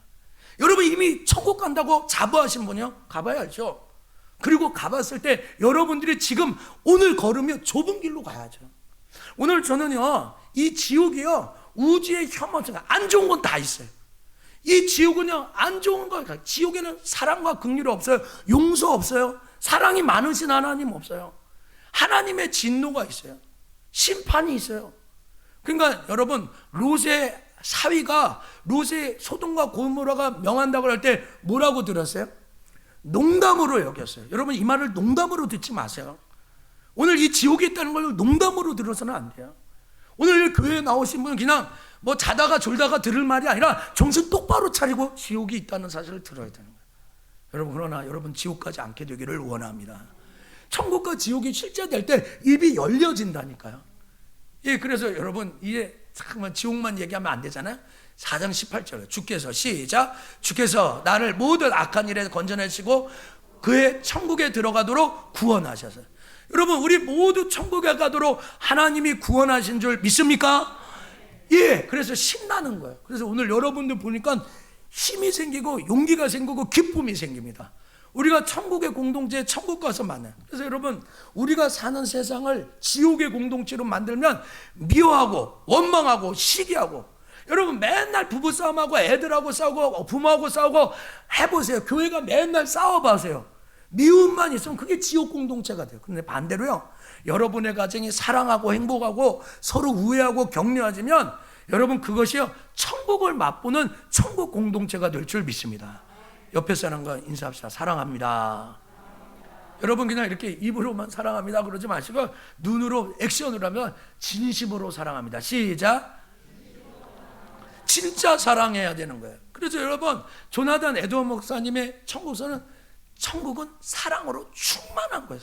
여러분, 이미 천국 간다고 자부하신 분이요, 가봐야죠. 그리고 가봤을 때 여러분들이 지금 오늘 걸으면 좁은 길로 가야죠. 오늘 저는요, 이 지옥이요 우주의 혐오증, 안 좋은 건 다 있어요. 이 지옥은요 안 좋은 거, 지옥에는 사랑과 긍휼이 없어요. 용서 없어요. 사랑이 많으신 하나님 없어요. 하나님의 진노가 있어요. 심판이 있어요. 그러니까 여러분, 롯의 사위가 롯의 소돔과 고모라가 명한다고 할 때 뭐라고 들었어요? 농담으로 여겼어요. 여러분, 이 말을 농담으로 듣지 마세요. 오늘 이 지옥에 있다는 걸 농담으로 들어서는 안 돼요. 오늘 교회에 나오신 분은 그냥 뭐 자다가 졸다가 들을 말이 아니라 정신 똑바로 차리고 지옥이 있다는 사실을 들어야 되는 거예요. 여러분, 그러나 여러분, 지옥 가지 않게 되기를 원합니다. 천국과 지옥이 실제 될 때 입이 열려진다니까요. 예, 그래서 여러분, 이게 잠깐만 지옥만 얘기하면 안 되잖아요. 4장 18절 주께서, 시작, 주께서 나를 모든 악한 일에 건져내시고 그의 천국에 들어가도록 구원하셔서. 여러분, 우리 모두 천국에 가도록 하나님이 구원하신 줄 믿습니까? 예, 그래서 신나는 거예요. 그래서 오늘 여러분들 보니까 힘이 생기고 용기가 생기고 기쁨이 생깁니다. 우리가 천국의 공동체에 천국 가서 만나요. 그래서 여러분, 우리가 사는 세상을 지옥의 공동체로 만들면 미워하고 원망하고 시기하고, 여러분 맨날 부부싸움하고 애들하고 싸우고 부모하고 싸우고 해보세요. 교회가 맨날 싸워봐세요. 미움만 있으면 그게 지옥 공동체가 돼요. 그런데 반대로요, 여러분의 가정이 사랑하고 행복하고 서로 우애하고 격려하지면 여러분, 그것이요 천국을 맛보는 천국 공동체가 될 줄 믿습니다. 옆에 사람과 인사합시다. 사랑합니다. 여러분, 그냥 이렇게 입으로만 사랑합니다 그러지 마시고 눈으로 액션으로 하면 진심으로 사랑합니다. 시작. 진짜 사랑해야 되는 거예요. 그래서 여러분, 조나단 에드워드 목사님의 천국서는, 천국은 사랑으로 충만한 거예요.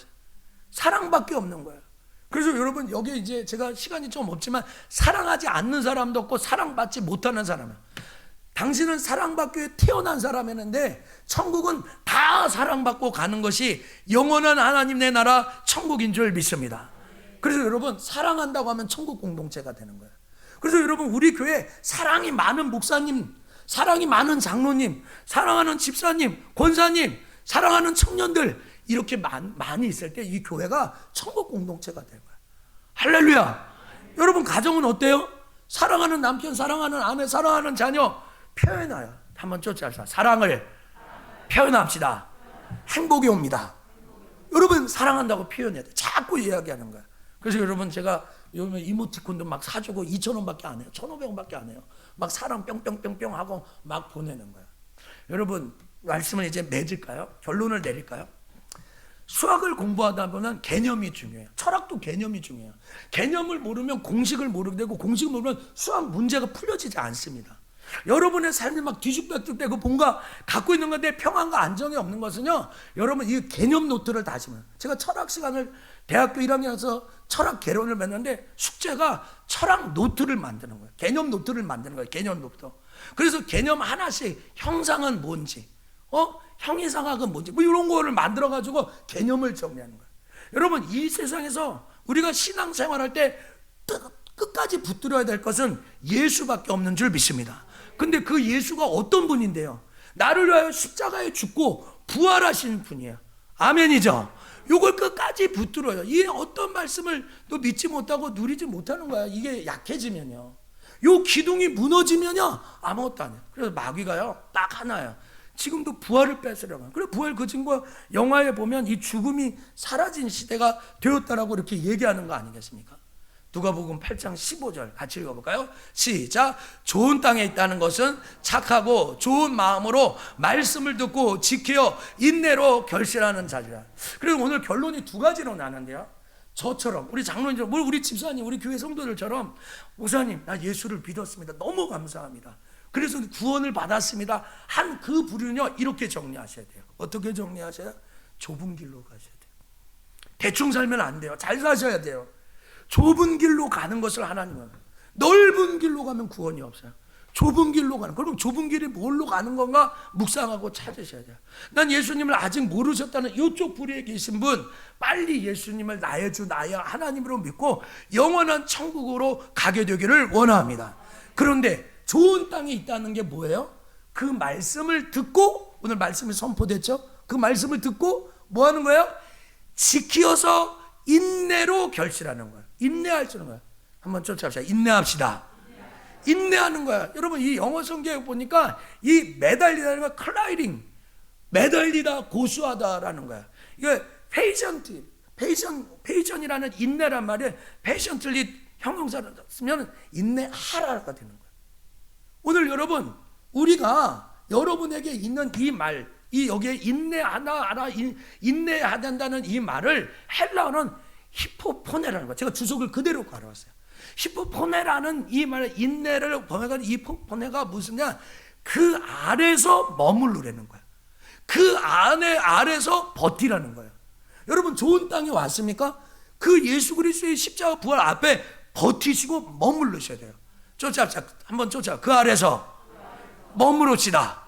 사랑밖에 없는 거예요. 그래서 여러분, 여기 이제 제가 시간이 좀 없지만 사랑하지 않는 사람도 없고 사랑받지 못하는 사람이에요. 당신은 사랑받기 위해 태어난 사람이었는데 천국은 다 사랑받고 가는 것이 영원한 하나님 내 나라 천국인 줄 믿습니다. 그래서 여러분, 사랑한다고 하면 천국 공동체가 되는 거예요. 그래서 여러분, 우리 교회 사랑이 많은 목사님, 사랑이 많은 장로님, 사랑하는 집사님, 권사님, 사랑하는 청년들, 이렇게 많이 있을 때 이 교회가 천국 공동체가 되는 거예요. 할렐루야. 여러분, 가정은 어때요? 사랑하는 남편, 사랑하는 아내, 사랑하는 자녀 표현해요. 한번 쫓아서 사랑을 표현합시다. 행복이 옵니다. 여러분, 사랑한다고 표현해야 돼. 자꾸 이야기하는 거야. 그래서 여러분 제가 요즘에 이모티콘도 막 사주고 2,000원밖에 안 해요. 1,500원밖에 안 해요. 막 사람 뿅뿅뿅뿅 하고 막 보내는 거예요. 여러분 말씀을 이제 맺을까요? 결론을 내릴까요? 수학을 공부하다 보면 개념이 중요해요. 철학도 개념이 중요해요. 개념을 모르면 공식을 모르게 되고, 공식을 모르면 수학 문제가 풀려지지 않습니다. 여러분의 삶이 막 뒤죽박죽되고 뭔가 갖고 있는 건데 평안과 안정이 없는 것은요, 여러분 이 개념 노트를 다시면, 제가 철학 시간을 대학교 1학년에서 철학 개론을 맺는데 숙제가 철학 노트를 만드는 거예요. 개념 노트를 만드는 거예요. 개념 노트. 그래서 개념 하나씩 형상은 뭔지, 형이상학은 뭔지, 뭐 이런 거를 만들어 가지고 개념을 정리하는 거예요. 여러분 이 세상에서 우리가 신앙생활할 때 끝까지 붙들어야 될 것은 예수밖에 없는 줄 믿습니다. 근데 그 예수가 어떤 분인데요? 나를 위하여 십자가에 죽고 부활하시는 분이에요. 아멘이죠? 이걸 끝까지 붙들어요. 이 어떤 말씀을 또 믿지 못하고 누리지 못하는 거야. 이게 약해지면요, 요 기둥이 무너지면요 아무것도 안 해요. 그래서 마귀가요 딱 하나예요. 지금도 부활을 뺏으려고 해요. 그래, 부활 그 친구가 영화에 보면 이 죽음이 사라진 시대가 되었다라고 이렇게 얘기하는 거 아니겠습니까? 누가복음 8장 15절 같이 읽어볼까요? 시작. 좋은 땅에 있다는 것은 착하고 좋은 마음으로 말씀을 듣고 지켜 인내로 결실하는 자리라. 그리고 오늘 결론이 두 가지로 나는데요, 저처럼 우리 장로님처럼, 우리 집사님, 우리 교회 성도들처럼, 목사님 나 예수를 믿었습니다, 너무 감사합니다, 그래서 구원을 받았습니다 한 그 부류는요 이렇게 정리하셔야 돼요. 어떻게 정리하셔야? 좁은 길로 가셔야 돼요. 대충 살면 안 돼요. 잘 사셔야 돼요. 좁은 길로 가는 것을 하나님은, 넓은 길로 가면 구원이 없어요. 좁은 길로 가는, 그럼 좁은 길이 뭘로 가는 건가 묵상하고 찾으셔야 돼요. 난 예수님을 아직 모르셨다는 이쪽 부류에 계신 분, 빨리 예수님을 나의 주 나의 하나님으로 믿고 영원한 천국으로 가게 되기를 원합니다. 그런데 좋은 땅에 있다는 게 뭐예요? 그 말씀을 듣고, 오늘 말씀이 선포됐죠? 그 말씀을 듣고 뭐 하는 거예요? 지키어서 인내로 결실하는 거예요. 인내할 수 있는 거예요. 한번 쫓아봅시다. 인내합시다. 인내하는 거야. 여러분 이 영어 성경에 보니까 이 매달리다는 거 클라이링, 매달리다, 고수하다라는 거야. 이게 페이션이라는 인내란 말이에요. 페이션틀리 형용사를 쓰면 인내하라가 되는 거예요. 오늘 여러분 우리가 여러분에게 있는 이 말, 이 여기에 인내하라, 인내해야 된다는 이 말을 헬라어는 히포포네라는 거예요. 제가 주석을 그대로 깔아왔어요. 히포포네라는 이 말의 인내를 보면 이 포네가 무슨냐? 그 아래서 머무르라는 거예요. 그 아래서 버티라는 거예요. 여러분 좋은 땅에 왔습니까? 그 예수 그리스도의 십자가 부활 앞에 버티시고 머무르셔야 돼요. 쫓아갑시다. 한번 쫓아. 그 아래서 머무릅시다.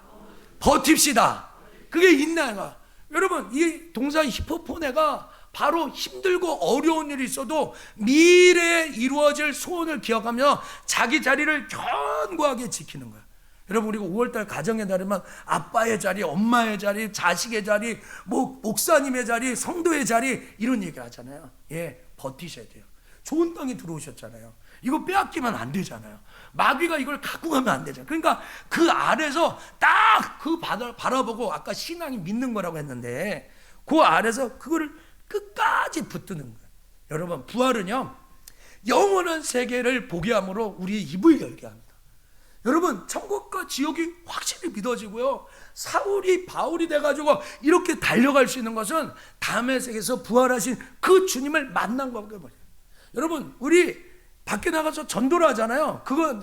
버팁시다. 그게 인내가. 여러분 이 동사 히포포네가 바로 힘들고 어려운 일이 있어도 미래에 이루어질 소원을 기억하며 자기 자리를 견고하게 지키는 거야. 여러분 우리가 5월달 가정의 달이면 아빠의 자리, 엄마의 자리, 자식의 자리, 목사님의 자리, 성도의 자리 이런 얘기 하잖아요. 예, 버티셔야 돼요. 좋은 땅에 들어오셨잖아요. 이거 빼앗기면 안 되잖아요. 마귀가 이걸 갖고 가면 안 되잖아요. 그러니까 그 아래서 딱 그 바라보고, 아까 신앙이 믿는 거라고 했는데 그 아래서 그거를 끝까지 붙드는 거예요. 여러분 부활은요 영원한 세계를 보게 함으로 우리의 입을 열게 합니다. 여러분 천국과 지옥이 확실히 믿어지고요, 사울이 바울이 돼가지고 이렇게 달려갈 수 있는 것은 다음의 세계에서 부활하신 그 주님을 만난 거거든요. 여러분 우리 밖에 나가서 전도를 하잖아요. 그건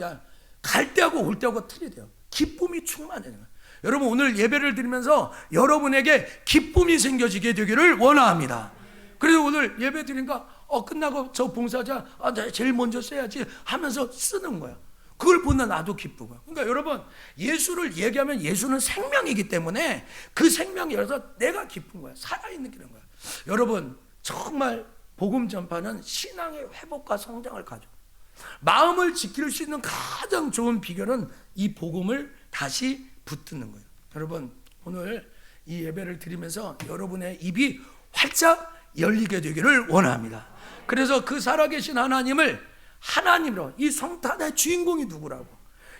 갈 때하고 올 때하고 틀리대요. 기쁨이 충만해요. 여러분 오늘 예배를 드리면서 여러분에게 기쁨이 생겨지게 되기를 원합니다. 그래서 오늘 예배 드리니까 끝나고 저 봉사자 내가 제일 먼저 써야지 하면서 쓰는 거야. 그걸 보나 나도 기쁘고. 그러니까 여러분 예수를 얘기하면 예수는 생명이기 때문에 그 생명이 열어서 내가 기쁜 거야. 살아있는 기는 거야. 여러분 정말 복음 전파는 신앙의 회복과 성장을 가져. 마음을 지킬 수 있는 가장 좋은 비결은 이 복음을 다시 붙드는 거예요. 여러분 오늘 이 예배를 드리면서 여러분의 입이 활짝 열리게 되기를 원합니다. 그래서 그 살아계신 하나님을 하나님으로, 이 성탄의 주인공이 누구라고,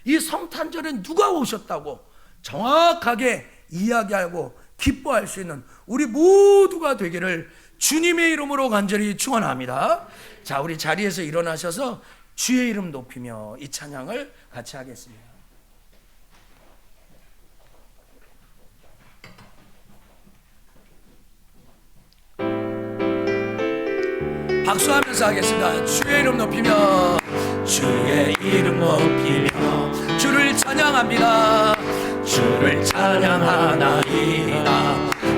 이 성탄절에 누가 오셨다고 정확하게 이야기하고 기뻐할 수 있는 우리 모두가 되기를 주님의 이름으로 간절히 축원합니다. 자, 우리 자리에서 일어나셔서 주의 이름 높이며 이 찬양을 같이 하겠습니다. 박수하면서 하겠습니다. 주의 이름 높이며, 주의 이름 높이며 주를 찬양합니다. 주를 찬양하나이다.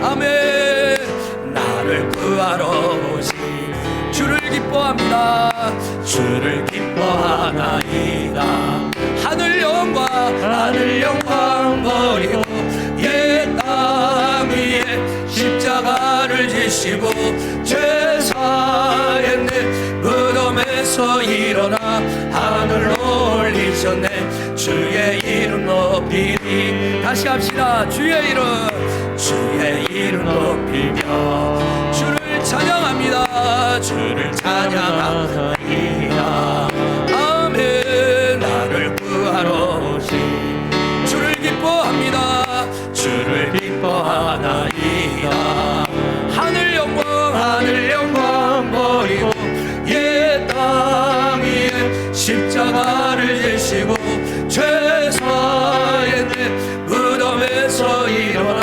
아멘. 나를 구하러 오신 주를 기뻐합니다. 주를 기뻐하나이다. 하늘 영광 버리고 옛 땅 위에 십자가를 지시고 죄 사했네. 무덤에서 일어나 하늘로 올리셨네. 주의 이름 높이니. 다시 합시다. 주의 이름 높이며 주를 찬양합니다. 주를 찬양하나이다. 아멘. 나를 구하러 오신 주를 기뻐합니다. 주를 기뻐하나이다. 하늘 영광 버리고 옛 땅 위에 십자가를 지시고 죄 사했네. 무덤에서 일어나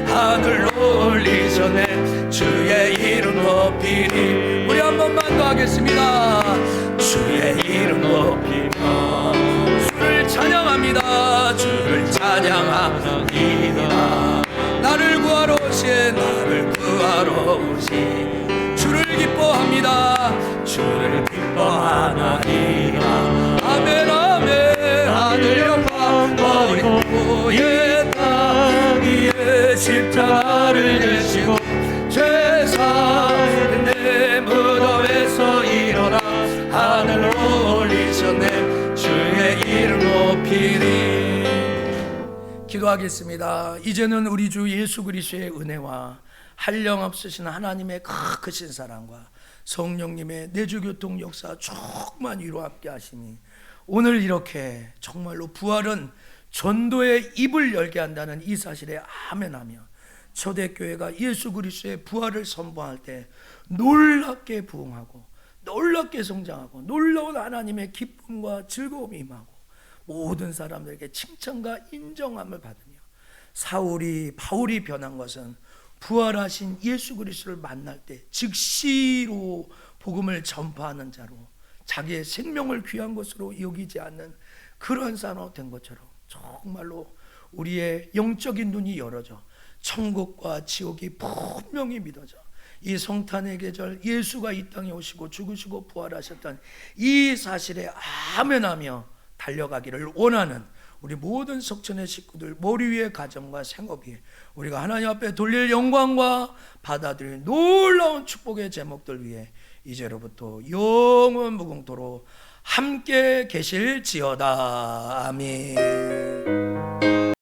하늘로 올리셨네. 주의 이름 높이니. 우리 한 번만 더 하겠습니다. 주의 이름 높이며 주를 찬양합니다. 주를 찬양하나이다. 나를 구하러 오신 주를 기뻐합니다. 주를 기뻐하나이다. 아멘 아멘. 하늘 영광 버리고 옛 땅 위에 십자가를 지시고 죄 사했네. 무덤에서 일어나 하늘로 올리셨네. 주의 이름 높이니. 기도하겠습니다. 이제는 우리 주 예수 그리스도의 은혜와 한량없으신 하나님의 크신 사랑과 성령님의 내주교통 역사 충만 위로 함께 하시니, 오늘 이렇게 정말로 부활은 전도의 입을 열게 한다는 이 사실에 아멘하며, 초대교회가 예수 그리스도의 부활을 선포할 때 놀랍게 부흥하고 놀랍게 성장하고 놀라운 하나님의 기쁨과 즐거움이 임하고 모든 사람들에게 칭찬과 인정함을 받으며, 바울이 변한 것은 부활하신 예수 그리스도를 만날 때 즉시로 복음을 전파하는 자로 자기의 생명을 귀한 것으로 여기지 않는 그러한 사람이 된 것처럼, 정말로 우리의 영적인 눈이 열어져 천국과 지옥이 분명히 믿어져 이 성탄의 계절 예수가 이 땅에 오시고 죽으시고 부활하셨던 이 사실에 아멘하며 달려가기를 원하는 우리 모든 석천의 식구들, 머리 위에 가정과 생업 위에 우리가 하나님 앞에 돌릴 영광과 받아들일 놀라운 축복의 제목들 위에 이제로부터 영원 무궁토록 함께 계실지어다. 아멘.